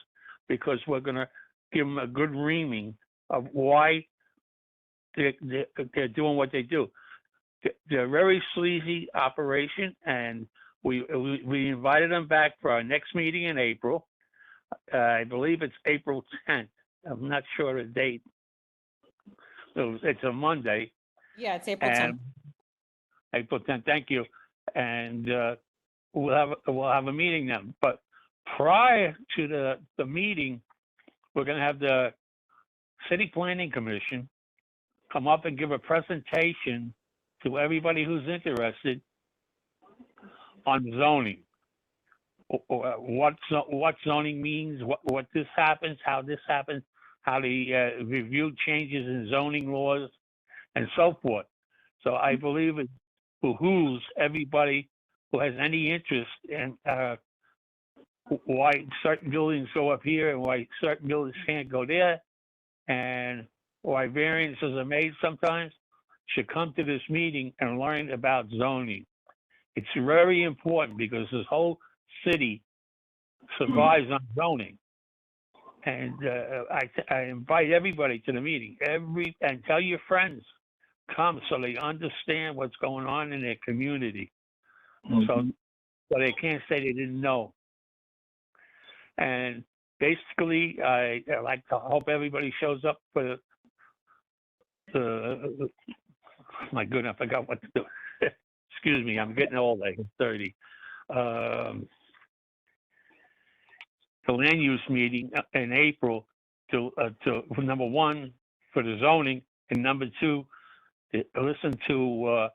because we're gonna give him a good reaming of why they're doing what they do. They're a very sleazy operation, and we invited them back for our next meeting in April. I believe it's April 10th. I'm not sure the date. So it's a Monday. Yeah, it's April 10th. And April 10th, thank you. And we'll have a meeting then. But prior to the meeting, we're going to have the City Planning Commission come up and give a presentation to everybody who's interested on zoning. What zoning means, what this happens, how this happens, how the review changes in zoning laws, and so forth. So I believe it behooves everybody who has any interest in why certain buildings go up here and why certain buildings can't go there, and why variances are made sometimes, should come to this meeting and learn about zoning. It's very important because this whole city survives on zoning. And I invite everybody to the meeting, and tell your friends, come so they understand what's going on in their community. So they can't say they didn't know. And basically, I like to hope everybody shows up for the my goodness, I forgot what to do. Excuse me, I'm getting old, like 30. The land use meeting in April to number one, for the zoning, and number two, listen to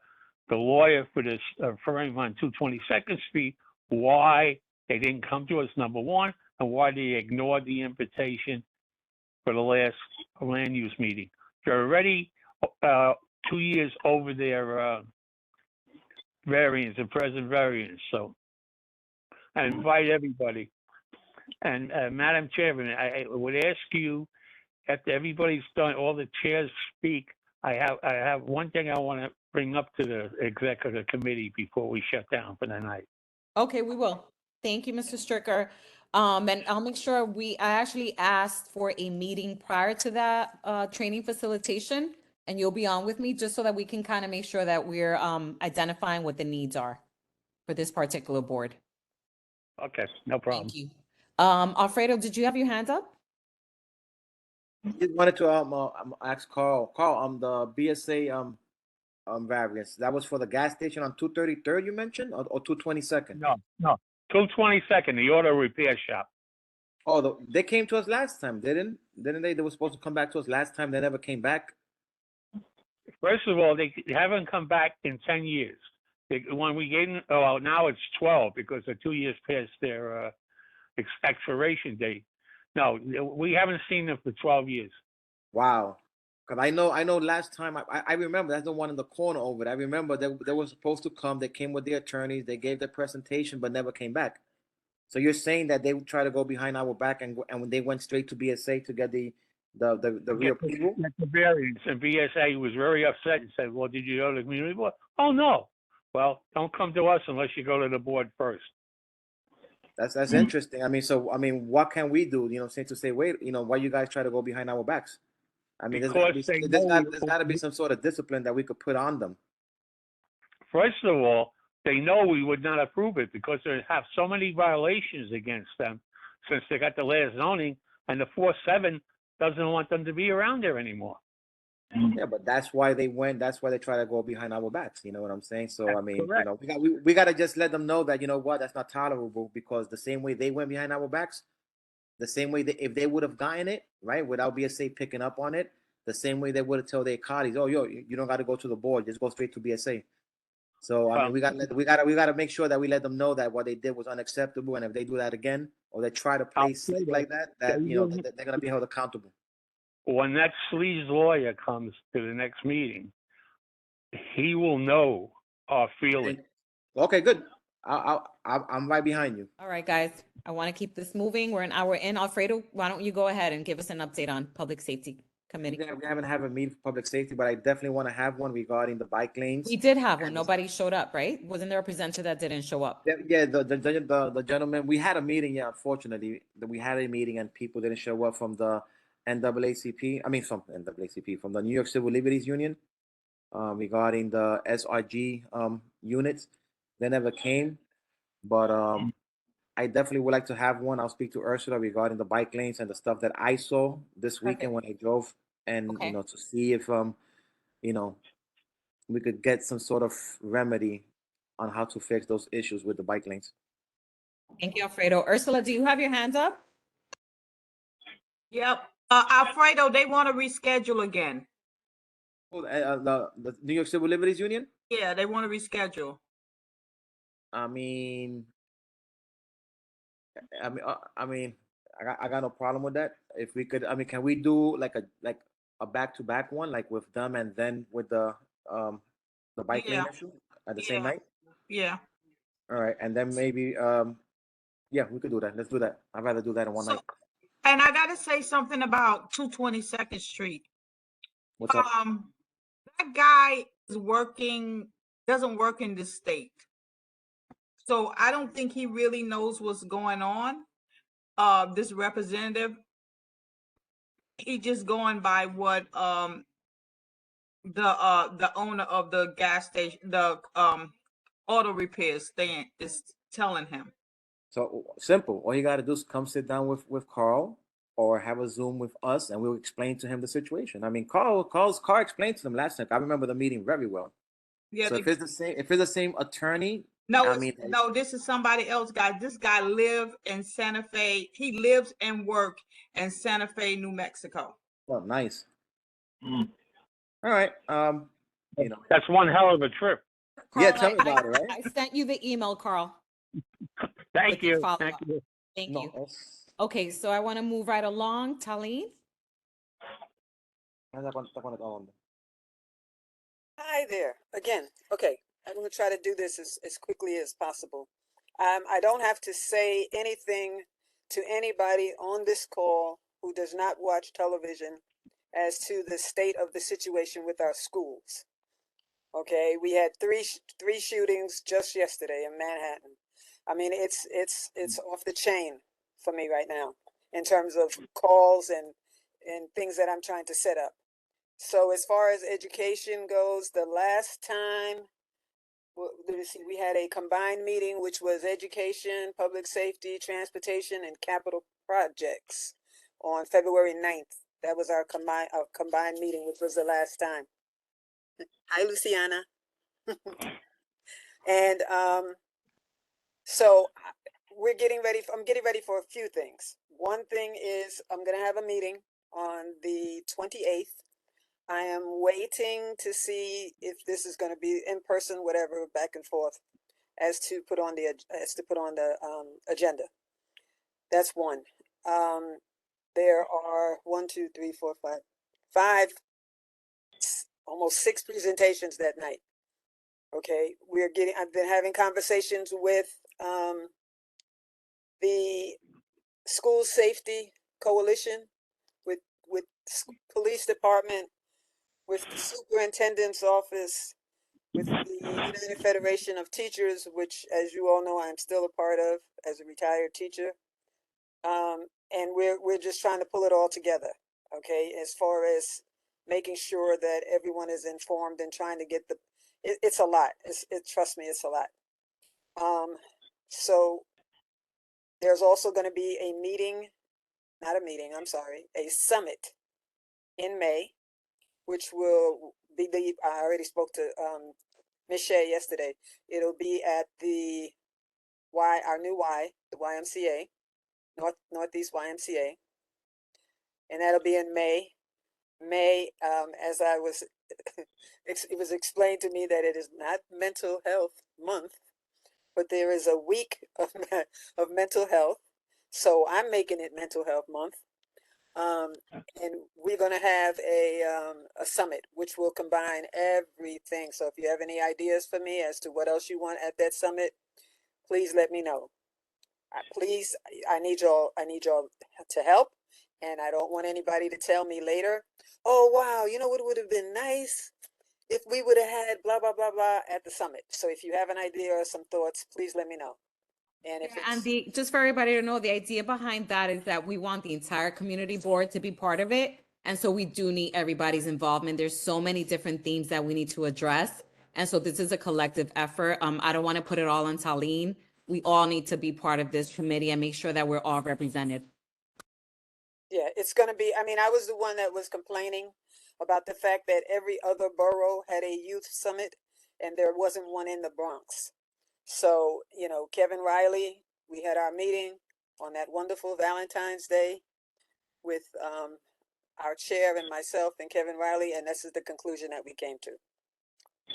the lawyer for this firm on 222nd Street, why they didn't come to us, number one, and why they ignored the invitation for the last land use meeting. They're already 2 years over their variance, the present variance. So I invite everybody. And Madam Chairman, I would ask you, after everybody's done, all the chairs speak, I have one thing I want to bring up to the executive committee before we shut down for the night. Okay, we will. Thank you, Mr. Stricker. And I'll make sure I actually asked for a meeting prior to that training facilitation, and you'll be on with me just so that we can kind of make sure that we're identifying what the needs are for this particular board. Okay, no problem. Thank you. Alfredo, did you have your hand up? Just wanted to ask Carl. Carl, the BSA variance, that was for the gas station on 233rd you mentioned, or 222nd? No, 222nd, the auto repair shop. Oh, they came to us last time, didn't they? They were supposed to come back to us last time. They never came back. First of all, they haven't come back in 10 years. When we gave them, well, now it's 12 because the 2 years past their expiration date. No, we haven't seen them for 12 years. Wow. Because I know last time, I remember, that's the one in the corner over there. I remember they were supposed to come. They came with their attorneys. They gave their presentation, but never came back. So you're saying that they would try to go behind our back and when they went straight to BSA to get the reapproval? Get the variance, and BSA was very upset and said, well, did you go to the community board? Oh, no. Well, don't come to us unless you go to the board first. That's interesting. I mean, what can we do? To say, wait, why you guys try to go behind our backs? I mean, there's got to be some sort of discipline that we could put on them. First of all, they know we would not approve it because they have so many violations against them since they got the last zoning, and the 4-7 doesn't want them to be around there anymore. Yeah, but that's why they went. That's why they try to go behind our backs. You know what I'm saying? So That's I mean, correct. we got to just let them know that that's not tolerable, because the same way they went behind our backs, the same way if they would have gotten it right without BSA picking up on it, the same way they would have told their colleagues, oh, you don't got to go to the board, just go straight to BSA. So I mean, we got to make sure that we let them know that what they did was unacceptable, and if they do that again or they try to play slick like that, they're gonna be held accountable. When that sleaze lawyer comes to the next meeting, he will know our feeling. Okay, good. I'm right behind you. All right, guys, I want to keep this moving. We're an hour in. Alfredo, why don't you go ahead and give us an update on Public Safety Committee? We haven't had a meeting for public safety, but I definitely want to have one regarding the bike lanes. We did have one. Nobody showed up, right? Wasn't there a presenter that didn't show up? Yeah, the gentleman, we had a meeting. Yeah, unfortunately, we had a meeting and people didn't show up from the NAACP. I mean, from NAACP, from the New York Civil Liberties Union, regarding the SRG units. They never came, but I definitely would like to have one. I'll speak to Ursula regarding the bike lanes and the stuff that I saw this weekend when I drove, and Okay. to see if we could get some sort of remedy on how to fix those issues with the bike lanes. Thank you, Alfredo. Ursula, do you have your hands up? Yep. Alfredo, they want to reschedule again. Oh, the New York Civil Liberties Union. Yeah, they want to reschedule. I mean, I got no problem with that. If we could, can we do like a back-to-back one, like with them and then with the bike lane Yeah. issue at the same Yeah. night? Yeah. All right, and then maybe yeah, we could do that. Let's do that. I'd rather do that in one So, night. and I got to say something about 222nd Street. What's up? That guy doesn't work in this state. So I don't think he really knows what's going on. This representative, he just going by what the owner of the gas station, the auto repair stand is telling him. So simple. All you got to do is come sit down with Carl or have a Zoom with us, and we'll explain to him the situation. I mean, Carl explained to them last night. I remember the meeting very well. Yeah. So if it's the same attorney, No, no, this is somebody else, guys. This guy lives in Santa Fe. He lives and works in Santa Fe, New Mexico. Oh, nice. All right. That's one hell of a trip. Yeah, Carl, tell me about it, right? I sent you the email, Carl. Thank you. follow-up. Thank you. Thank No, you. it's- Okay, so I want to move right along. Talene? Hi there again. Okay, I'm going to try to do this as quickly as possible. I don't have to say anything to anybody on this call who does not watch television as to the state of the situation with our schools. Okay, we had three shootings just yesterday in Manhattan. I mean, it's off the chain for me right now in terms of calls and things that I'm trying to set up. So as far as education goes, the last time, let me see, we had a combined meeting, which was education, public safety, transportation, and capital projects on February 9th. That was our combined meeting, which was the last time. Hi, Luciana. And so we're getting ready. I'm getting ready for a few things. One thing is I'm going to have a meeting on the 28th. I am waiting to see if this is going to be in person, whatever, back and forth, as to put on the agenda. That's one. There are 1, 2, 3, 4, 5, almost 6 presentations that night. Okay, I've been having conversations with the School Safety Coalition, with police department, with the superintendent's office, with the United Federation of Teachers, which, as you all know, I'm still a part of as a retired teacher. And we're just trying to pull it all together, okay, as far as making sure that everyone is informed and trying to get it's a lot. Trust me, it's a lot. So there's also going to be a meeting, not a meeting, I'm sorry, a summit in May, which will be I already spoke to Ms. Shea yesterday. It'll be at the our new the YMCA, Northeast YMCA, and that'll be in May. As I was, it was explained to me that it is not Mental Health Month, but there is a week of mental health. So I'm making it Mental Health Month. And we're going to have a summit, which will combine everything. So if you have any ideas for me as to what else you want at that summit, please let me know. Please, I need y'all to help. And I don't want anybody to tell me later, oh, wow, you know what would have been nice if we would have had blah, blah, blah, blah at the summit. So if you have an idea or some thoughts, please let me know. And if just for everybody to know, the idea behind that is that we want the entire community board to be part of it. And so we do need everybody's involvement. There's so many different themes that we need to address. And so this is a collective effort. I don't want to put it all on Talene. we all need to be part of this committee and make sure that we're all represented. Yeah, it's gonna be, I mean, I was the one that was complaining about the fact that every other borough had a youth summit and there wasn't one in the Bronx. So, you know, Kevin Riley, we had our meeting on that wonderful Valentine's Day with our chair and myself and Kevin Riley, and this is the conclusion that we came to.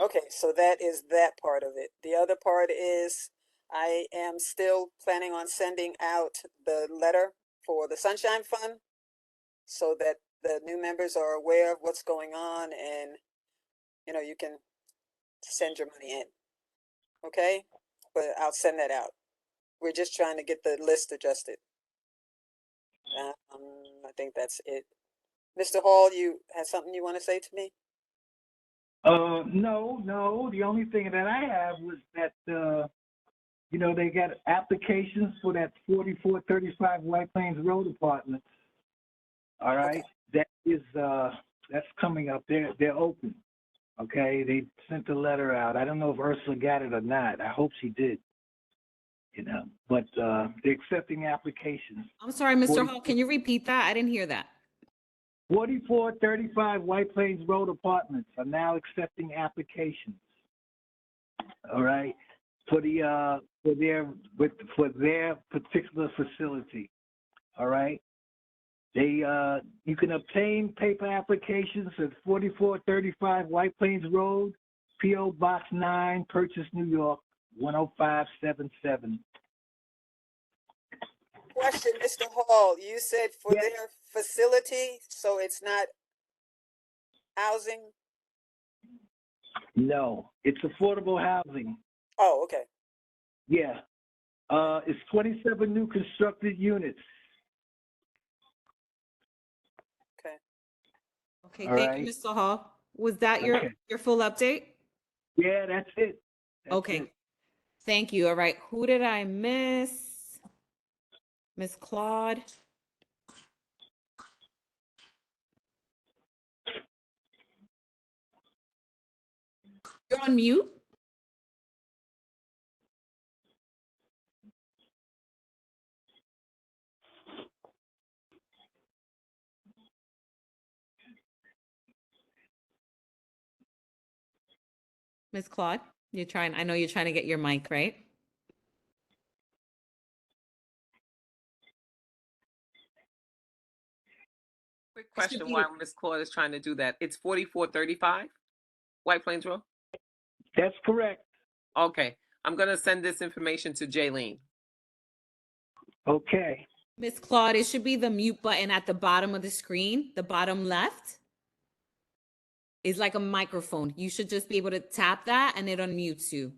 Okay, so that is that part of it. The other part is I am still planning on sending out the letter for the Sunshine Fund so that the new members are aware of what's going on and, you know, you can send your money in. Okay, but I'll send that out. We're just trying to get the list adjusted. I think that's it. Mr. Hall, you have something you want to say to me? No. The only thing that I have was that, you know, they got applications for that 4435 White Plains Road apartments. All right. Okay. That is, that's coming up. They're open. Okay. They sent a letter out. I don't know if Ursula got it or not. I hope she did. You know, but they're accepting applications. I'm sorry, Mr. Hall, can you repeat that? I didn't hear that. 4435 White Plains Road apartments are now accepting applications. All right, for their particular facility. All right, you can obtain paper applications at 4435 White Plains Road, P.O. Box 9, Purchase, New York 10577. Question, Mr. Hall, you said for Yes. their facility, so it's not housing? No, it's affordable housing. Oh, okay. Yeah. It's 27 new constructed units. Okay. Okay, All thank right. you, Mr. Hall. Was that your, Okay. your full update? Yeah, that's it. That's Okay. it. Thank you. All right. Who did I miss? Miss Claude. You're on mute. Miss Claude, I know you're trying to get your mic, right? Quick It should question be- while Ms. Claude is trying to do that. It's 4435 White Plains Road? That's correct. Okay. I'm going to send this information to Jaylene. Okay. Miss Claude, it should be the mute button at the bottom of the screen, the bottom left. Is like a microphone. You should just be able to tap that and it unmutes you.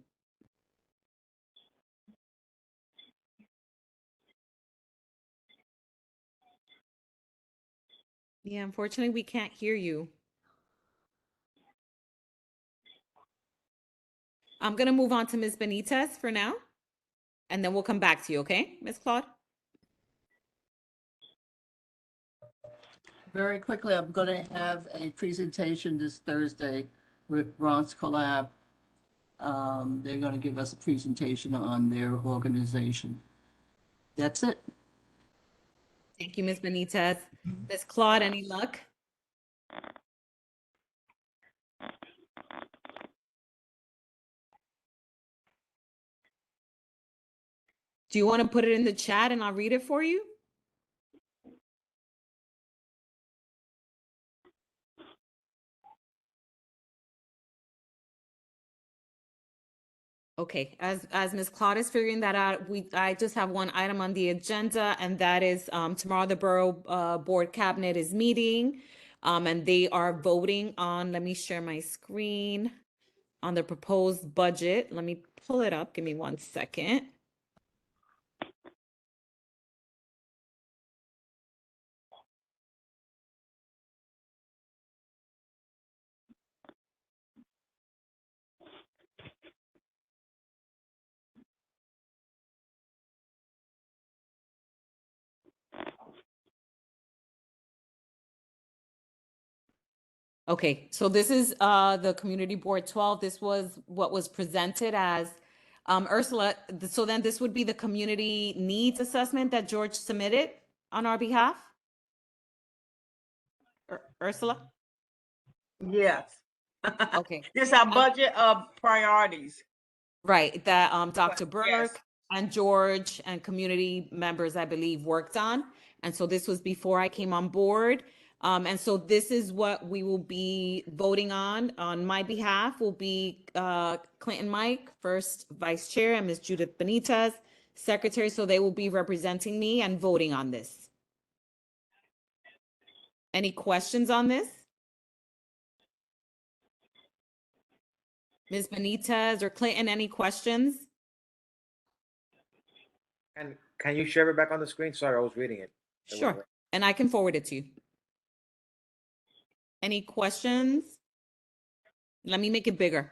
Yeah, unfortunately, we can't hear you. I'm going to move on to Ms. Benitez for now, and then we'll come back to you, okay, Ms. Claude? Very quickly, I'm going to have a presentation this Thursday with Bronx Collab. They're going to give us a presentation on their organization. That's it. Thank you, Ms. Benitez. Ms. Claude, any luck? Do you want to put it in the chat and I'll read it for you? Okay, as Ms. Claude is figuring that out, I just have one item on the agenda, and that is tomorrow the Borough Board Cabinet is meeting, and they are voting on, let me share my screen, on the proposed budget. Let me pull it up. Give me 1 second. Okay, so this is the Community Board 12. This was what was presented as Ursula, so then this would be the community needs assessment that George submitted on our behalf? Ursula? Yes. Okay. It's our budget of priorities. Right, that Dr. Yes. Burke and George and community members, I believe, worked on. And so this was before I came on board. And so this is what we will be voting on my behalf will be Clinton Mike, first vice chair, and Ms. Judith Benitez, secretary. So they will be representing me and voting on this. Any questions on this? Ms. Benitez or Clinton, any questions? And can you share it back on the screen? Sorry, I was reading it. Sure, and I can forward it to you. Any questions? Let me make it bigger.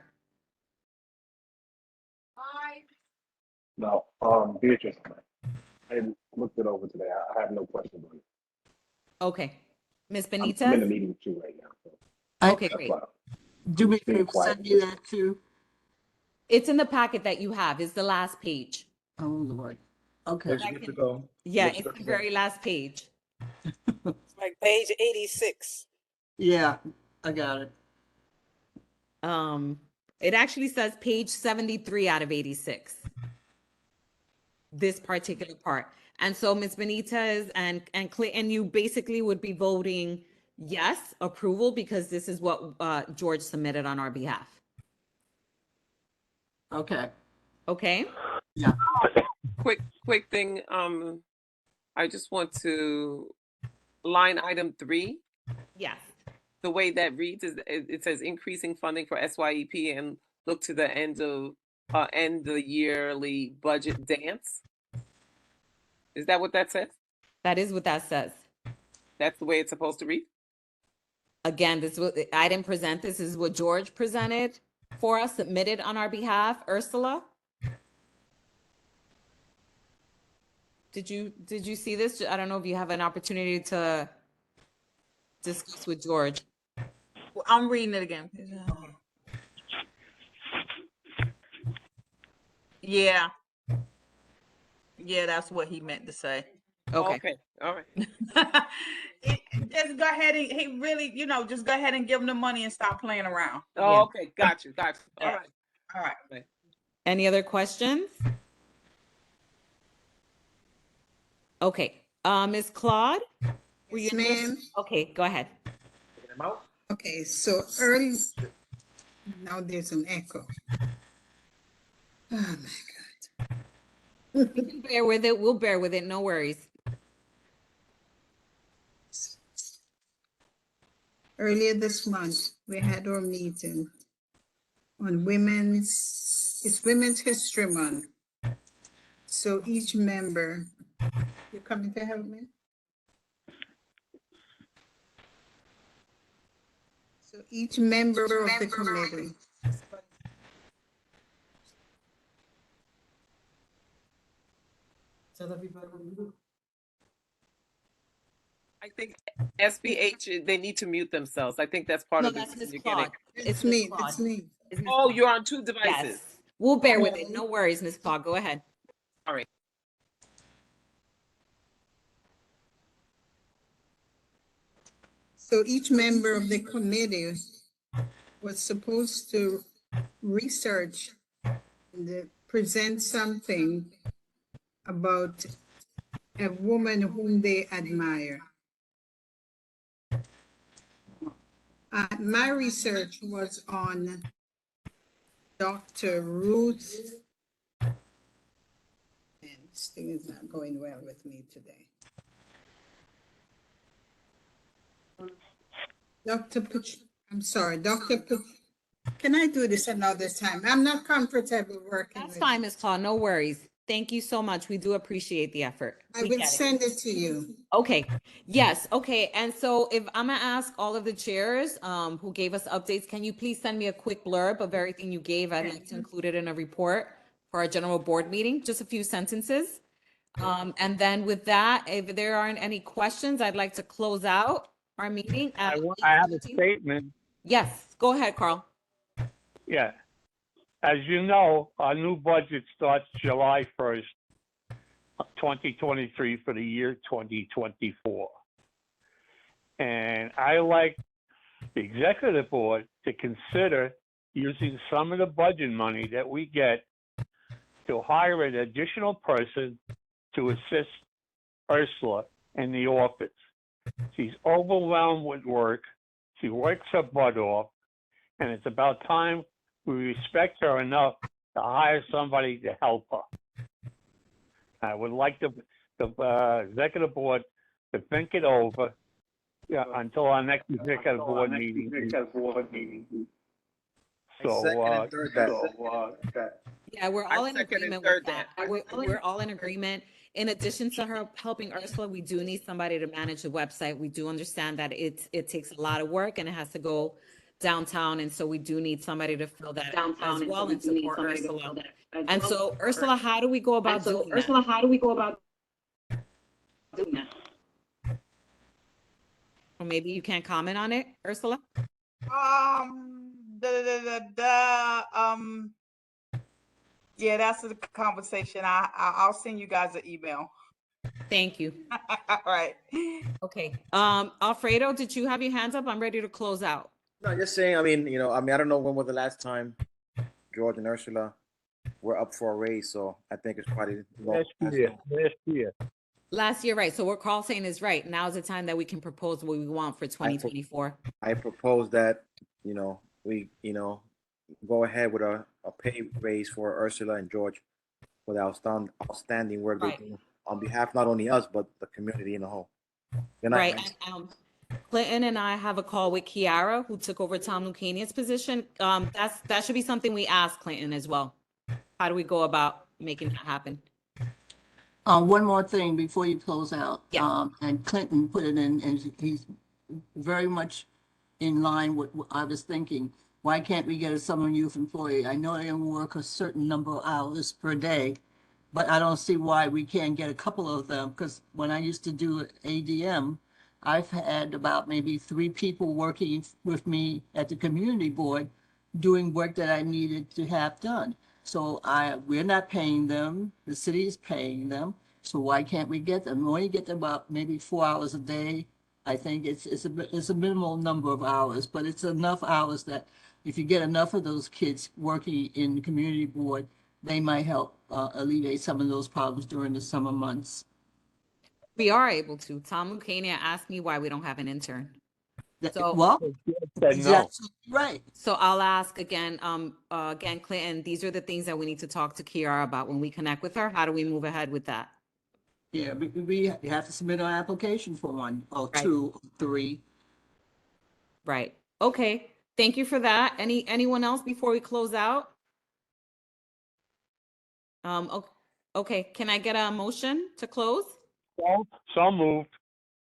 No, Beatrice, I looked it over today. I have no questions on it. Okay. Ms. I'm in the Benitez? meeting with you right now. So Okay, that's great. why. Do me a Being favor, quiet. send me that too. It's in the packet that you have. It's the last page. Oh, Lord. Okay. Looks good to go. Yeah, Looks it's good the to go. very last page. Like page 86. Yeah, I got it. It actually says page 73 out of 86. This particular part. And so Ms. Benitez and Clinton, you basically would be voting yes, approval, because this is what George submitted on our behalf. Okay. Okay? Yeah. Quick thing. I just want to line item 3. Yes. The way that reads is it says increasing funding for SYEP and look to the end the yearly budget dance. Is that what that says? That is what that says. That's the way it's supposed to read? Again, this was, I didn't present this. This is what George presented for us, submitted on our behalf. Ursula? Did you see this? I don't know if you have an opportunity to discuss with George. Well, I'm reading it again. Yeah. Yeah, that's what he meant to say. Okay. All right. Just go ahead and he really, just go ahead and give him the money and stop playing around. Oh, Yeah. okay. Got you. All Yeah. right. All right. Any other questions? Okay. Ms. Claude? Were you Yes, ma'am. Okay, go ahead. Okay, so early, now there's an echo. Oh, my God. You can bear with it. We'll bear with it. No worries. Earlier this month, we had our meeting on it's Women's History Month. So each member, you coming to help me? So each member of the committee. I think SBH, they need to mute themselves. I think that's part No, of the that's reason Ms. you're getting. Claude. It's Ms. me, Claude. it's me. It's Ms. Oh, Claude. you're on 2 devices. Yes. We'll bear with it. No worries, Ms. Claude. Go ahead. All right. So each member of the committee was supposed to research and present something about a woman whom they admire. My research was on Dr. Ruth. And this thing is not going well with me today. I'm sorry, can I do this another time? I'm not comfortable working That's with fine, it. Ms. Claude. No worries. Thank you so much. We do appreciate the effort. I We will get it. send it to you. Okay. Yes. Okay. And so if I'm gonna ask all of the chairs who gave us updates, can you please send me a quick blurb of everything you gave? I'd like to include it in a report for our general board meeting, just a few sentences. And then with that, if there aren't any questions, I'd like to close out our meeting. I At have a 8:13. statement. Yes, go ahead, Carl. Yeah. as you know, our new budget starts July 1st, 2023 for the year 2024. And I like the executive board to consider using some of the budget money that we get to hire an additional person to assist Ursula in the office. She's overwhelmed with work. She works her butt off, and it's about time we respect her enough to hire somebody to help her. I would like the executive board to think it over until our next executive board meeting. So, Second and third that. Yeah, we're I all in second and agreement third with that. that. We're all in agreement. In addition to her helping Ursula, we do need somebody to manage the website. We do understand that it takes a lot of work and it has to go downtown. And so we do need somebody to fill that as well and support Ursula. And so Ursula, how do we go about doing that? Ursula, how do we go about doing that? Or maybe you can't comment on it, Ursula? Yeah, that's a conversation. I'll send you guys an email. Thank you. All right. Okay. Alfredo, did you have your hands up? I'm ready to close out. No, just saying. I mean, I don't know when was the last time George and Ursula were up for a raise. So I think it's probably Last year. Last year, right. So what Carl's saying is right. Now is the time that we can propose what we want for 2024. I propose that we go ahead with a pay raise for Ursula and George for the outstanding work Right. they do on behalf not only us but the community in a whole. Good night, Right. guys. And, Clinton and I have a call with Kiara, who took over Tom Lucania's position. That should be something we ask Clinton as well. How do we go about making that happen? One more thing before you close out. Yeah. And Clinton put it in, and he's very much in line with what I was thinking. Why can't we get a summer youth employee? I know they can work a certain number of hours per day, but I don't see why we can't get a couple of them. Because when I used to do ADM, I've had about maybe 3 people working with me at the community board doing work that I needed to have done. So we're not paying them, the city is paying them. So why can't we get them? We only get them about maybe 4 hours a day. I think it's a minimal number of hours, but it's enough hours that if you get enough of those kids working in the community board, they might help alleviate some of those problems during the summer months. We are able to. Tom Lucania asked me why we don't have an intern. So, Well, Said no. that's right. So I'll ask again, Clinton, these are the things that we need to talk to Kiara about when we connect with her. How do we move ahead with that? Yeah, we have to submit an application for 1 or Right. 2 or 3. Right. Okay. Thank you for that. Anyone else before we close out? Okay. Can I get a motion to close? So moved.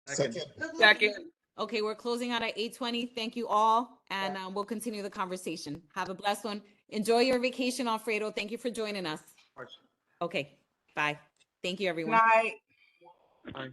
Second. Second. Okay, we're closing out at 8:20. Thank you all, and we'll continue the conversation. Have a blessed one. Enjoy your vacation, Alfredo. Thank you for joining us. Okay, bye. Thank you, everyone. Night. Bye.